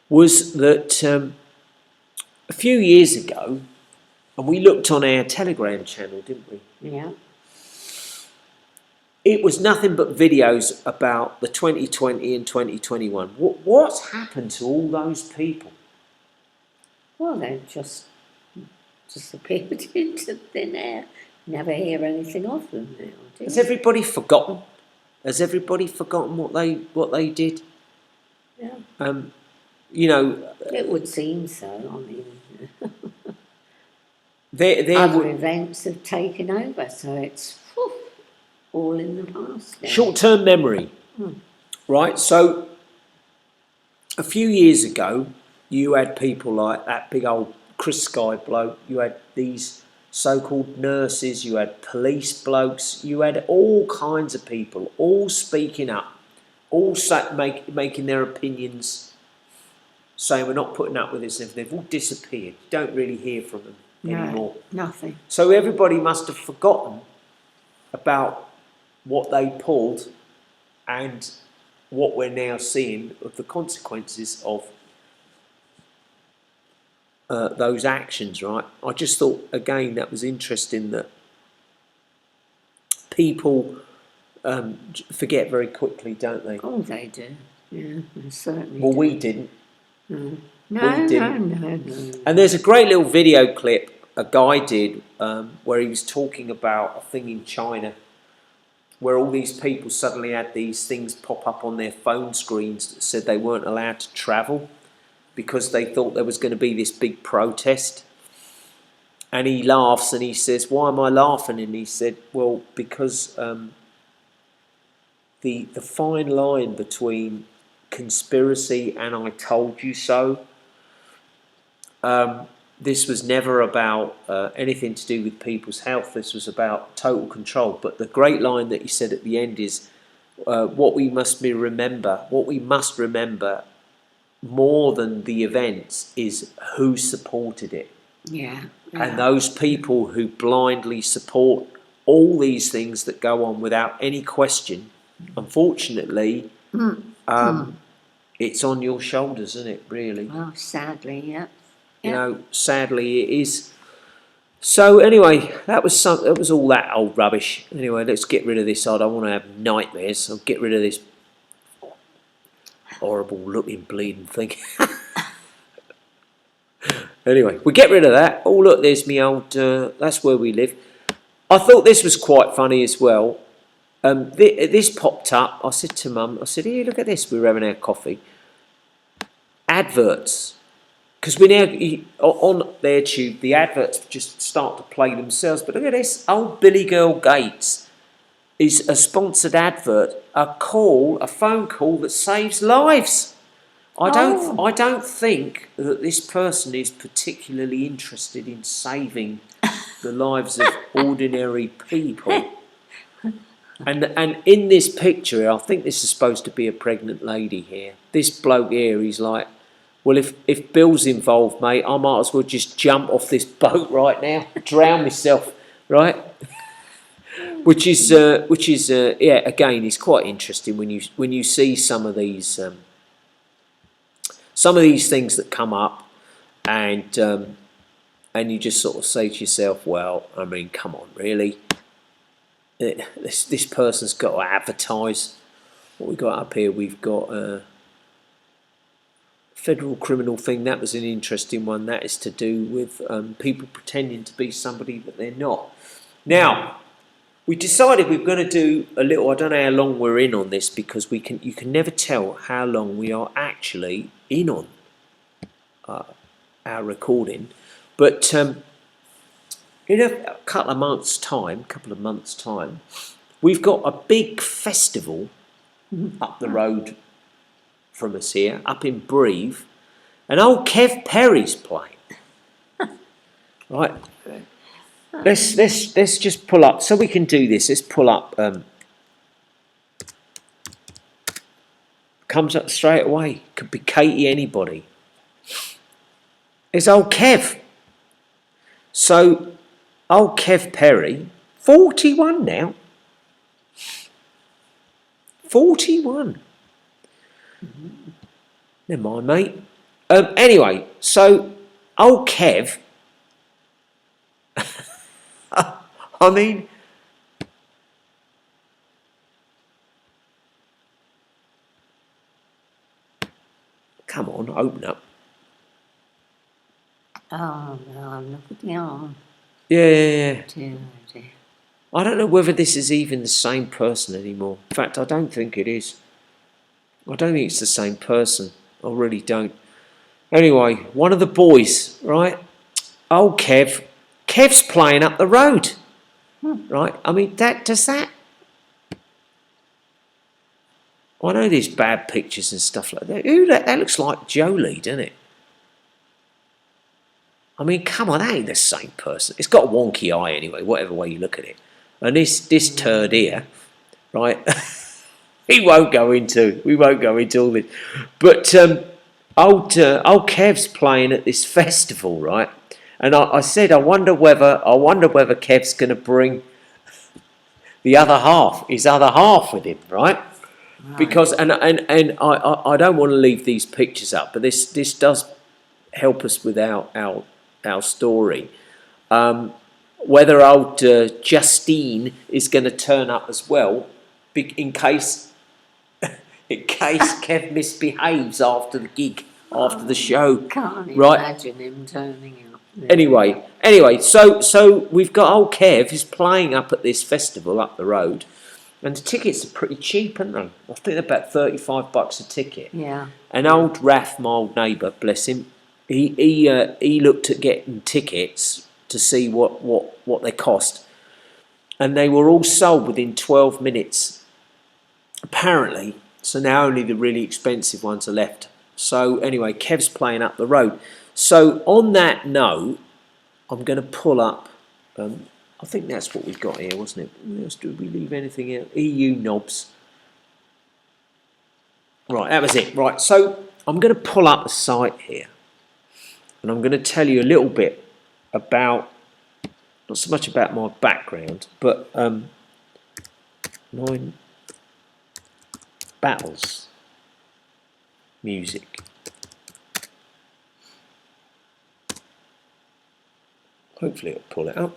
A: was that a few years ago, and we looked on our Telegram channel, didn't we?
B: Yeah.
A: It was nothing but videos about the 2020 and 2021. What's happened to all those people?
B: Well, they've just disappeared into thin air. Never hear anything of them now, do you?
A: Has everybody forgotten? Has everybody forgotten what they did?
B: Yeah.
A: You know,
B: It would seem so. I mean,
A: other
B: events have taken over, so it's all in the past now.
A: Short-term memory, right? So a few years ago, you had people like that big old Chris Sky bloke. You had these so-called nurses. You had police blokes. You had all kinds of people, all speaking up, all making their opinions, saying we're not putting up with this. They've all disappeared. You don't really hear from them anymore.
B: Nothing.
A: So everybody must have forgotten about what they pulled and what we're now seeing of the consequences of those actions, right? I just thought, again, that was interesting that people forget very quickly, don't they?
B: Oh, they do. Yeah, they certainly
A: Well,
B: do.
A: we didn't.
B: No,
A: we
B: no,
A: didn't.
B: no.
A: And there's a great little video clip a guy did where he was talking about a thing in China where all these people suddenly had these things pop up on their phone screens that said they weren't allowed to travel because they thought there was going to be this big protest. And he laughs and he says, "Why am I laughing?" And he said, "Well, because the fine line between conspiracy and I told you so, this was never about anything to do with people's health. This was about total control. But the great line that he said at the end is, what we must remember more than the events is who supported it."
B: Yeah.
A: And those people who blindly support all these things that go on without any question, unfortunately, it's on your shoulders, isn't it, really?
B: Well, sadly, yeah.
A: You know, sadly it is. So anyway, that was all that old rubbish. Anyway, let's get rid of this. I don't want to have nightmares. I'll get rid of this horrible looking bleeding thing. Anyway, we get rid of that. Oh look, there's me old, that's where we live. I thought this was quite funny as well. This popped up. I said to Mum, I said, "Here, look at this." We were having our coffee. Adverts. Because we now, on their tube, the adverts just start to play themselves. But look at this. Old Billy Girl Gates is a sponsored advert, a phone call that saves lives. I don't think that this person is particularly interested in saving the lives of ordinary people. And in this picture, I think this is supposed to be a pregnant lady here. This bloke here, he's like, well, if Bill's involved, mate, I might as well just jump off this boat right now, drown myself, right? Which is yeah, again, it's quite interesting when you see some of these things that come up, and you just sort of say to yourself, well, I mean, come on, really? This person's got to advertise. What we got up here? We've got a federal criminal thing. That was an interesting one. That is to do with people pretending to be somebody that they're not. Now, we decided we were going to do a little. I don't know how long we're in on this because you can never tell how long we are actually in on our recording. But in a couple of months' time, we've got a big festival up the road from us here, up in Breve, and old Kev Perry's playing. Right, let's just pull up so we can do this. Let's pull up. Comes up straight away. Could be Katie, anybody. It's old Kev. So, old Kev Perry, 41 now. 41. Never mind, mate. Anyway, so old Kev, I mean, come on, open up.
B: Oh, no, look at the arm.
A: Yeah.
B: Dear.
A: I don't know whether this is even the same person anymore. In fact, I don't think it is. I don't think it's the same person. I really don't. Anyway, one of the boys, right? Old Kev's playing up the road, right? I mean, does that? I know there's bad pictures and stuff like that. Ooh, that looks like Jolie, doesn't it? I mean, come on, that ain't the same person. It's got a wonky eye anyway, whatever way you look at it. And this turd here, right? we won't go into all this. But old Kev's playing at this festival, right? And I said, I wonder whether Kev's going to bring his other half with him, right? Because and I don't want to leave these pictures up, but this does help us with our story. Whether old Justine is going to turn up as well, in case Kev misbehaves after the gig, after the show.
B: Can't
A: Right.
B: imagine him turning up.
A: Anyway, so we've got old Kev who's playing up at this festival up the road, and the tickets are pretty cheap, aren't they? I think they're about $35 a ticket.
B: Yeah.
A: And old Raph, my old neighbour, bless him, he looked at getting tickets to see what they cost, and they were all sold within 12 minutes, apparently. So now only the really expensive ones are left. So anyway, Kev's playing up the road. So on that note, I'm going to pull up. I think that's what we've got here, wasn't it? What else did we leave anything out? EU Nobs. Right, that was it. Right, so I'm going to pull up a site here, and I'm going to tell you a little bit about, not so much about my background, but 9 battles music. Hopefully it'll pull it up.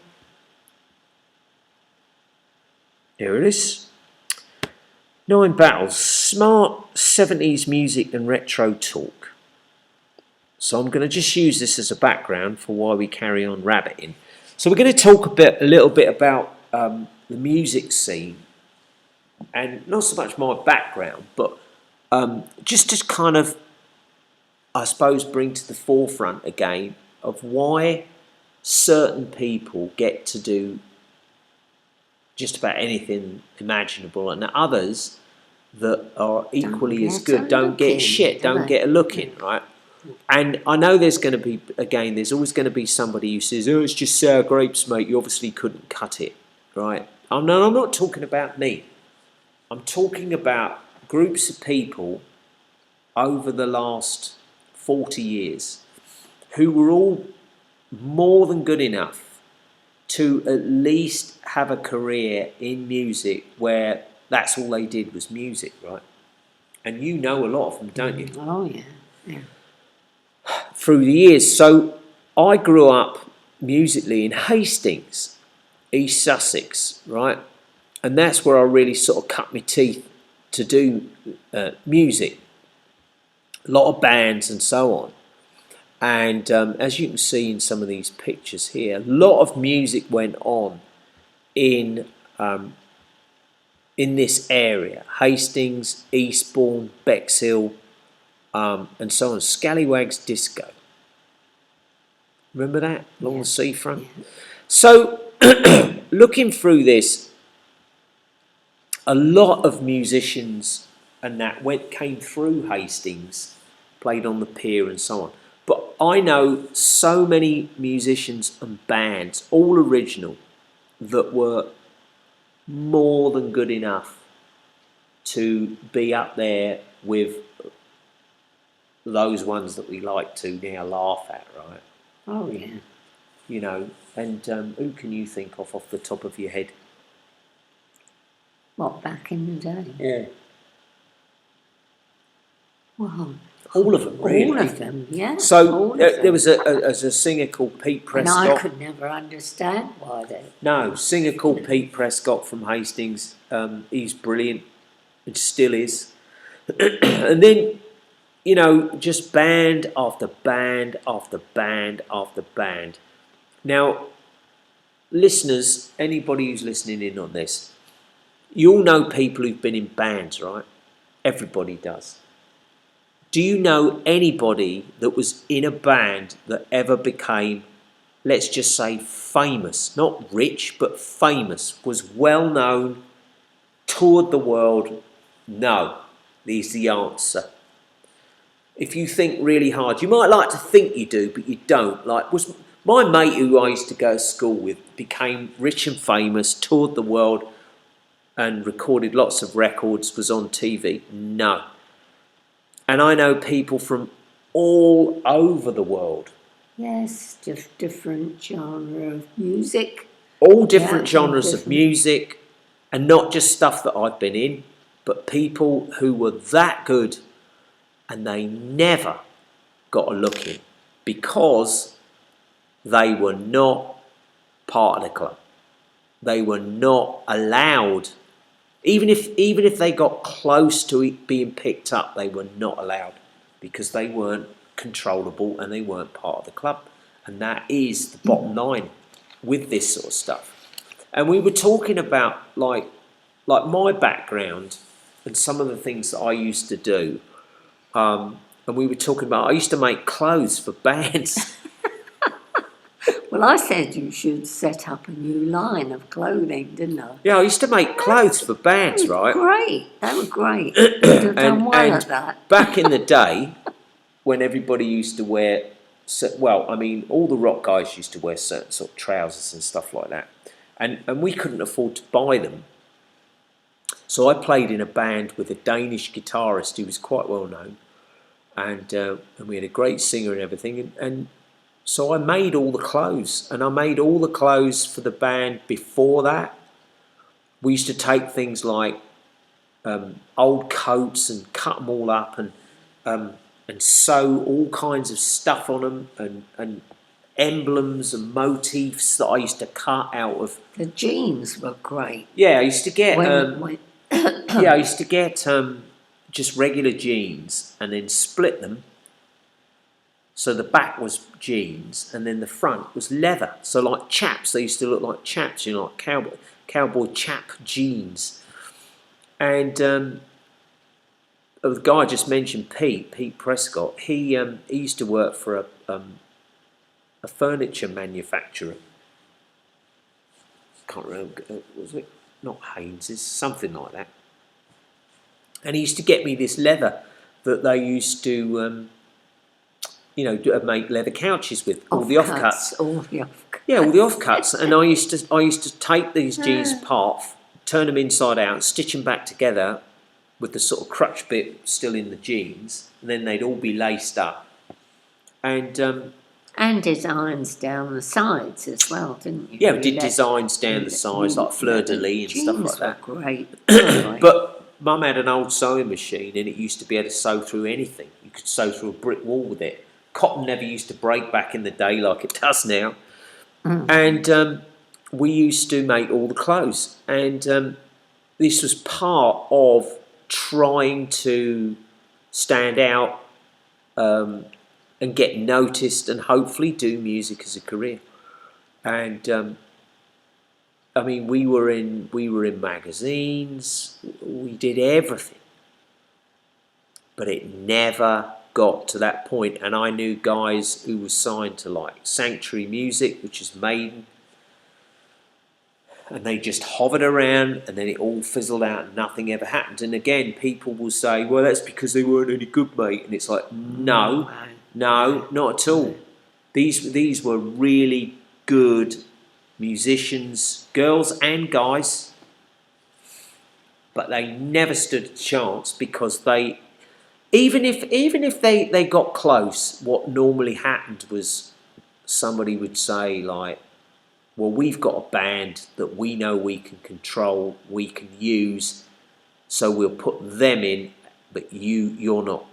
A: Here it is. 9 battles, smart 70s music and retro talk. So I'm going to just use this as a background for why we carry on rabbiting. So we're going to talk a little bit about the music scene, and not so much my background, but just kind of, I suppose, bring to the forefront again of why certain people get to do just about anything imaginable, and others that are equally as good don't get shit, don't get a look in, right? And I know there's going to be, again, there's always going to be somebody who says, oh, it's just sour grapes, mate, you obviously couldn't cut it, right? I'm not talking about me. I'm talking about groups of people over the last 40 years who were all more than good enough to at least have a career in music where that's all they did was music, right? And you know a lot of them, don't you?
B: Oh, yeah. Yeah.
A: Through the years. So I grew up musically in Hastings, East Sussex, right? And that's where I really sort of cut my teeth to do music. A lot of bands and so on. And as you can see in some of these pictures here, a lot of music went on in this area. Hastings, Eastbourne, Bexhill, and so on. Scallywags Disco. Remember that? Along the seafront?
B: Yeah.
A: So, looking through this, a lot of musicians and that came through Hastings, played on the pier and so on. But I know so many musicians and bands, all original, that were more than good enough to be up there with those ones that we like to now laugh at, right?
B: Oh, yeah.
A: You know, and who can you think of off the top of your head?
B: What, back in the day?
A: Yeah.
B: Well,
A: All of them, really.
B: all of them, yeah.
A: So
B: all of them.
A: there was a singer called Pete
B: And
A: Prescott.
B: I could never understand why they...
A: No, singer called Pete Prescott from Hastings. He's brilliant, and still is. And then, you know, just band after band after band after band. Now, listeners, anybody who's listening in on this, you all know people who've been in bands, right? Everybody does. Do you know anybody that was in a band that ever became, let's just say, famous? Not rich, but famous. Was well known, toured the world? No, is the answer. If you think really hard, you might like to think you do, but you don't. Like, was my mate who I used to go to school with became rich and famous, toured the world, and recorded lots of records, was on TV? No. And I know people from all over the world.
B: Yes, just different genre of music.
A: All different genres
B: different.
A: of music, and not just stuff that I've been in, but people who were that good and they never got a look in. because they were not part of the club. They were not allowed, even if they got close to it being picked up, they were not allowed because they weren't controllable and they weren't part of the club. And that is the bottom line with this sort of stuff. And we were talking about like my background and some of the things that I used to do. And we were talking about, I used to make clothes for bands.
B: Well, I said you should set up a new line of clothing, didn't I?
A: Yeah, I used to make clothes for bands, right?
B: Great. They were great. You'd have done well at that.
A: Back in the day, when everybody used to wear, well, I mean, all the rock guys used to wear certain sort of trousers and stuff like that. And we couldn't afford to buy them. So I played in a band with a Danish guitarist who was quite well known. And we had a great singer and everything. And so I made all the clothes. And I made all the clothes for the band before that. We used to take things like old coats and cut them all up and sew all kinds of stuff on them and emblems and motifs that I used to cut out of.
B: The jeans were great.
A: Yeah, I used to get
B: When-
A: I used to get just regular jeans and then split them. So the back was jeans and then the front was leather. So like chaps, they used to look like chaps, like cowboy chap jeans. And the guy I just mentioned, Pete Prescott, he used to work for a furniture manufacturer. Can't remember, was it not Haynes's, something like that. And he used to get me this leather that they used to, make leather couches with, all the offcuts.
B: All the offcuts.
A: Yeah, all the offcuts. And I used to take these jeans apart, turn them inside out, stitch them back together with the sort of crutch bit still in the jeans, and then they'd all be laced up. And
B: designs down the sides as well, didn't you?
A: yeah, we did designs down the sides, like fleur-de-lis and stuff like that.
B: Great.
A: But Mum had an old sewing machine, and it used to be able to sew through anything. You could sew through a brick wall with it. Cotton never used to break back in the day like it does now. And we used to make all the clothes. And this was part of trying to stand out and get noticed and hopefully do music as a career. And I mean, we were in magazines. We did everything, but it never got to that point. And I knew guys who were signed to like Sanctuary Music, which is Maiden, and they just hovered around, and then it all fizzled out, and nothing ever happened. And again, people will say, "Well, that's because they weren't any good, mate." And it's like, no, not at all. These were really good musicians, girls and guys, but they never stood a chance because they, even if they got close, what normally happened was somebody would say like, well, we've got a band that we know we can control, we can use, so we'll put them in, but you're not,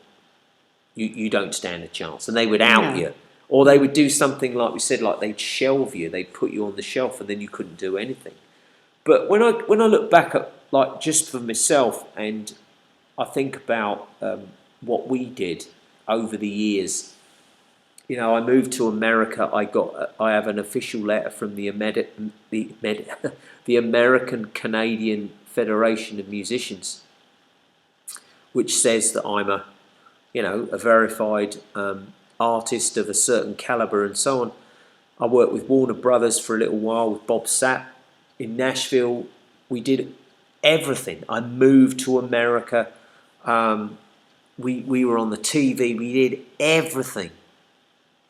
A: you don't stand a chance. And they would out you. Or they would do something like we said, like they'd shelve you, they'd put you on the shelf, and then you couldn't do anything. But when I look back at, like, just for myself, and I think about what we did over the years, I moved to America. I have an official letter from the American Canadian Federation of Musicians, which says that I'm a verified artist of a certain caliber and so on. I worked with Warner Brothers for a little while with Bob Sapp in Nashville. We did everything. I moved to America. We were on the TV. We did everything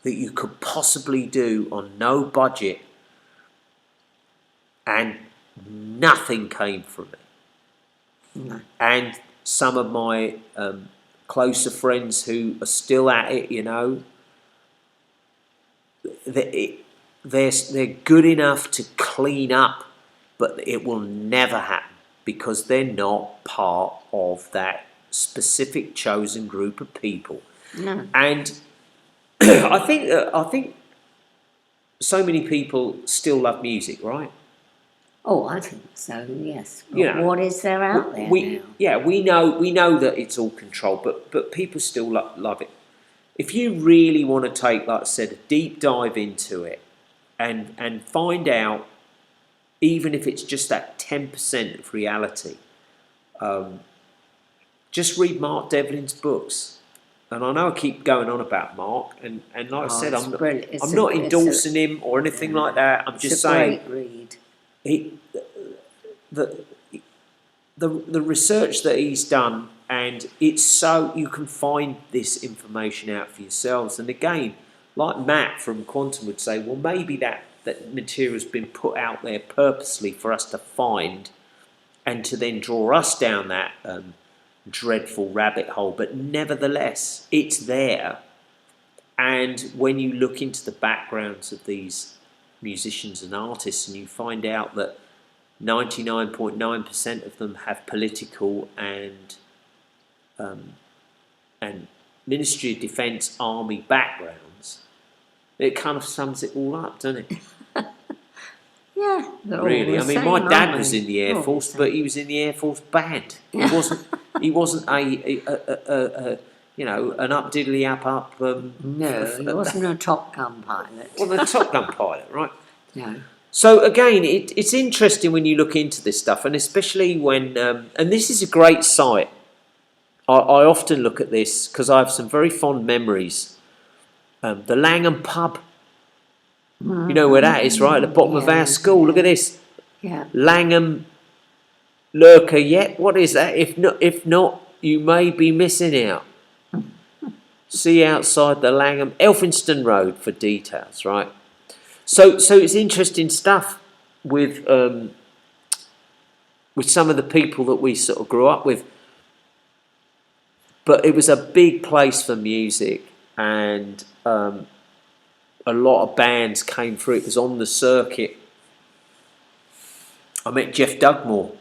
A: that you could possibly do on no budget, and nothing came from it. No. And some of my closer friends who are still at it, they're good enough to clean up, but it will never happen because they're not part of that specific chosen group of people.
B: No.
A: And I think so many people still love music, right?
B: Oh, I think so. Yes.
A: You
B: But
A: know,
B: what is there out there now?
A: we know that it's all controlled, but people still love it. If you really want to take, like I said, a deep dive into it and find out, even if it's just that 10% of reality, just read Mark Devlin's books. And I know I keep going on about Mark, and like I said,
B: It's brilliant.
A: I'm not endorsing him or anything like that. I'm just saying,
B: great read.
A: he, the the research that he's done, and it's so you can find this information out for yourselves. And again, like Matt from Quantum would say, well, maybe that material's been put out there purposely for us to find, and to then draw us down that dreadful rabbit hole. But nevertheless, it's there. And when you look into the backgrounds of these musicians and artists, and you find out that 99.9% of them have political and Ministry of Defence army backgrounds, it kind of sums it all up, doesn't it?
B: Yeah,
A: Really. I mean, my dad was in the Air Force, but he was in the Air Force band. He wasn't a you know, an up diddly up.
B: No, he wasn't a Top Gun pilot.
A: Well, a Top Gun pilot, right?
B: No.
A: So again, it's interesting when you look into this stuff, and especially when and this is a great site. I often look at this because I have some very fond memories. The Langham pub. You know where that is, right? At the bottom of our school. Look at this.
B: Yeah.
A: Langham lurker yet? What is that? If not, you may be missing out. See outside the Langham, Elphinstone Road for details, right? So it's interesting stuff with some of the people that we sort of grew up with. But it was a big place for music, and a lot of bands came through. It was on the circuit. I met Jeff Dugmore.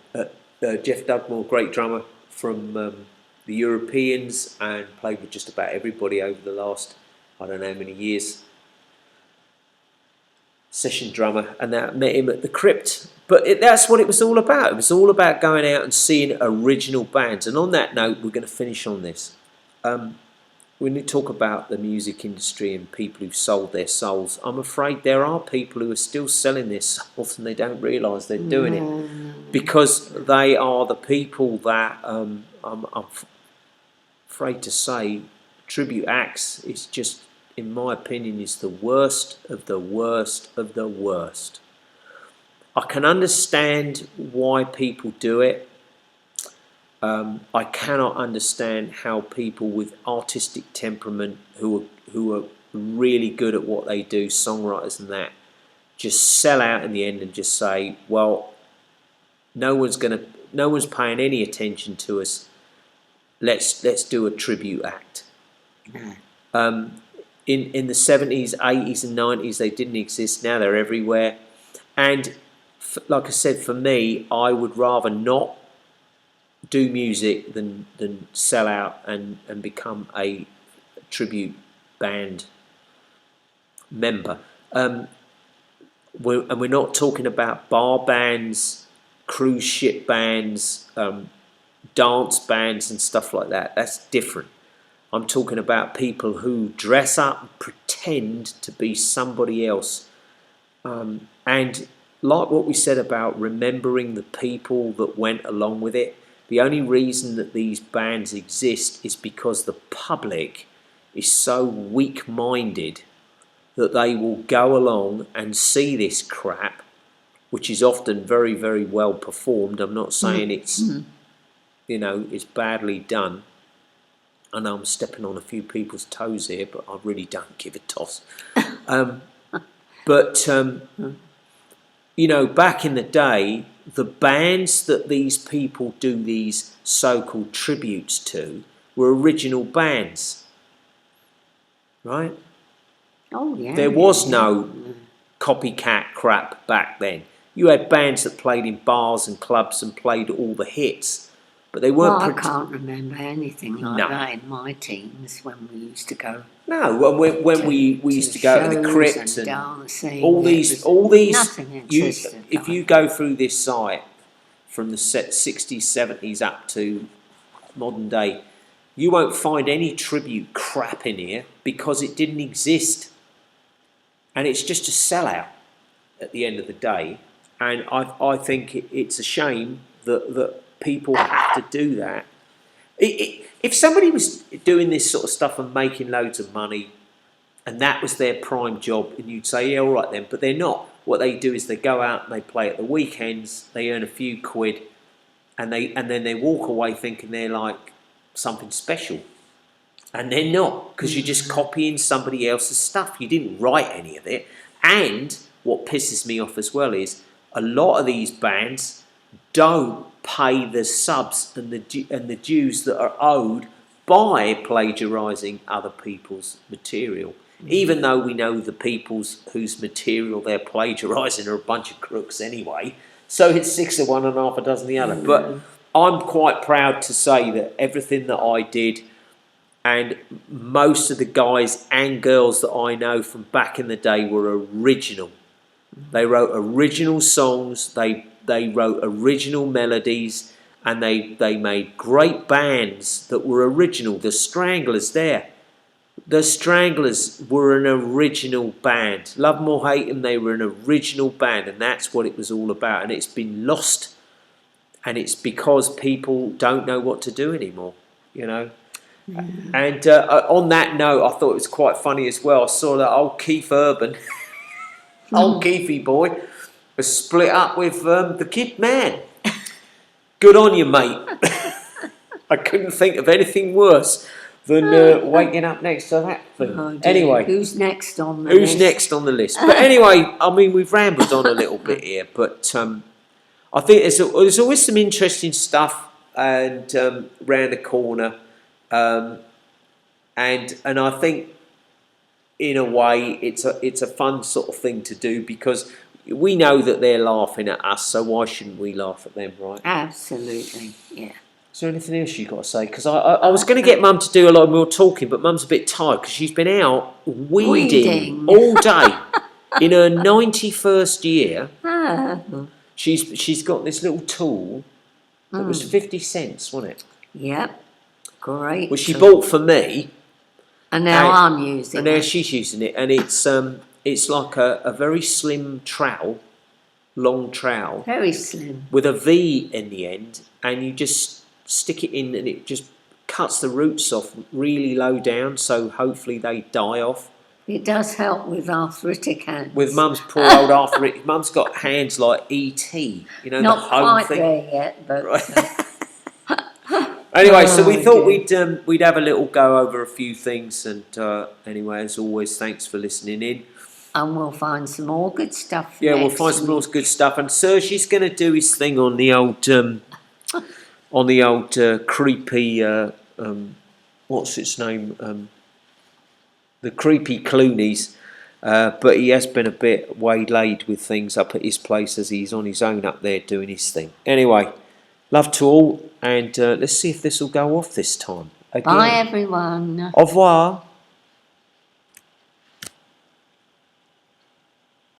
A: Jeff Dugmore, great drummer from the Europeans, and played with just about everybody over the last, I don't know how many years. Session drummer, and I met him at the Crypt. But that's what it was all about. It was all about going out and seeing original bands. And on that note, we're going to finish on this. When we talk about the music industry and people who've sold their souls, I'm afraid there are people who are still selling their souls and they don't realise they're doing it, because they are the people that I'm afraid to say tribute acts is just, in my opinion, is the worst of the worst of the worst. I can understand why people do it. I cannot understand how people with artistic temperament who are really good at what they do, songwriters and that, just sell out in the end and just say, well, no one's paying any attention to us. Let's do a tribute act. In the 70s, 80s and 90s, they didn't exist. Now they're everywhere. And like I said, for me, I would rather not do music than sell out and become a tribute band member. We're not talking about bar bands, cruise ship bands, dance bands and stuff like that. That's different. I'm talking about people who dress up and pretend to be somebody else. And like what we said about remembering the people that went along with it, the only reason that these bands exist is because the public is so weak-minded that they will go along and see this crap, which is often very, very well performed. I'm not saying it's, you know, it's badly done. I know I'm stepping on a few people's toes here, but I really don't give a toss. You know, back in the day, the bands that these people do these so-called tributes to were original bands, right?
B: Oh, yeah.
A: There was no copycat crap back then. You had bands that played in bars and clubs and played all the hits. but they
B: Well,
A: weren't.
B: I can't remember anything like
A: No.
B: that in my teens when we used to go.
A: No, when we used to go to the
B: shows
A: crypt
B: and
A: and
B: dancing.
A: all these.
B: Nothing existed.
A: If you go through this site from the 60s, 70s up to modern day, you won't find any tribute crap in here because it didn't exist, and it's just a sellout at the end of the day. And I think it's a shame that people have to do that. If somebody was doing this sort of stuff and making loads of money, and that was their prime job, and you'd say, yeah, all right then, but they're not. What they do is they go out and they play at the weekends, they earn a few quid, and then they walk away thinking they're like something special. And they're not, because you're just copying somebody else's stuff. You didn't write any of it. And what pisses me off as well is a lot of these bands don't pay the subs and the dues that are owed by plagiarising other people's material. Even though we know the people's whose material they're plagiarising are a bunch of crooks anyway. So it's 6 of one and half a dozen of the other. But I'm quite proud to say that everything that I did, and most of the guys and girls that I know from back in the day, were original. They wrote original songs, they wrote original melodies, and they made great bands that were original. The Stranglers there. The Stranglers were an original band. Love 'em or hate 'em, they were an original band, and that's what it was all about. And it's been lost, and it's because people don't know what to do anymore, you know. And on that note, I thought it was quite funny as well. I saw that old Keith Urban, old Keithy boy, was split up with the Kid Man. Good on you, mate. I couldn't think of anything worse than waking up next to that thing.
B: Oh, dear.
A: Anyway,
B: Who's next on the
A: who's
B: list?
A: next on the list? But anyway, I mean, we've rambled on a little bit here, but I think there's always some interesting stuff and round the corner, and I think in a way it's a fun sort of thing to do because we know that they're laughing at us, so why shouldn't we laugh at them, right?
B: Absolutely, yeah.
A: Is there anything else you've got to say? Because I was going to get Mum to do a lot more talking, but Mum's a bit tired because she's been out weeding all day. In her 91st year, she's got this little tool that was 50 cents, wasn't it?
B: Yep, great.
A: Which she bought for me.
B: And now I'm using it.
A: And now she's using it, and it's like a very slim trowel, long trowel.
B: Very slim.
A: With a V in the end, and you just stick it in and it just cuts the roots off really low down, so hopefully they die off.
B: It does help with arthritic hands.
A: With Mum's poor old arthritic, Mum's got hands like E.T., you know,
B: Not
A: the home
B: quite
A: thing.
B: there yet, but...
A: Right. Anyway, so we thought we'd have a little go over a few things, and anyway, as always, thanks for listening in.
B: And we'll find some more good stuff.
A: Yeah, we'll find some more good stuff, and Serge is going to do his thing on the old creepy what's its name, the creepy Clooney's, but he has been a bit waylaid with things up at his place as he's on his own up there doing his thing. Anyway, love to all, and let's see if this will go off this time. Again.
B: Bye, everyone.
A: Au revoir.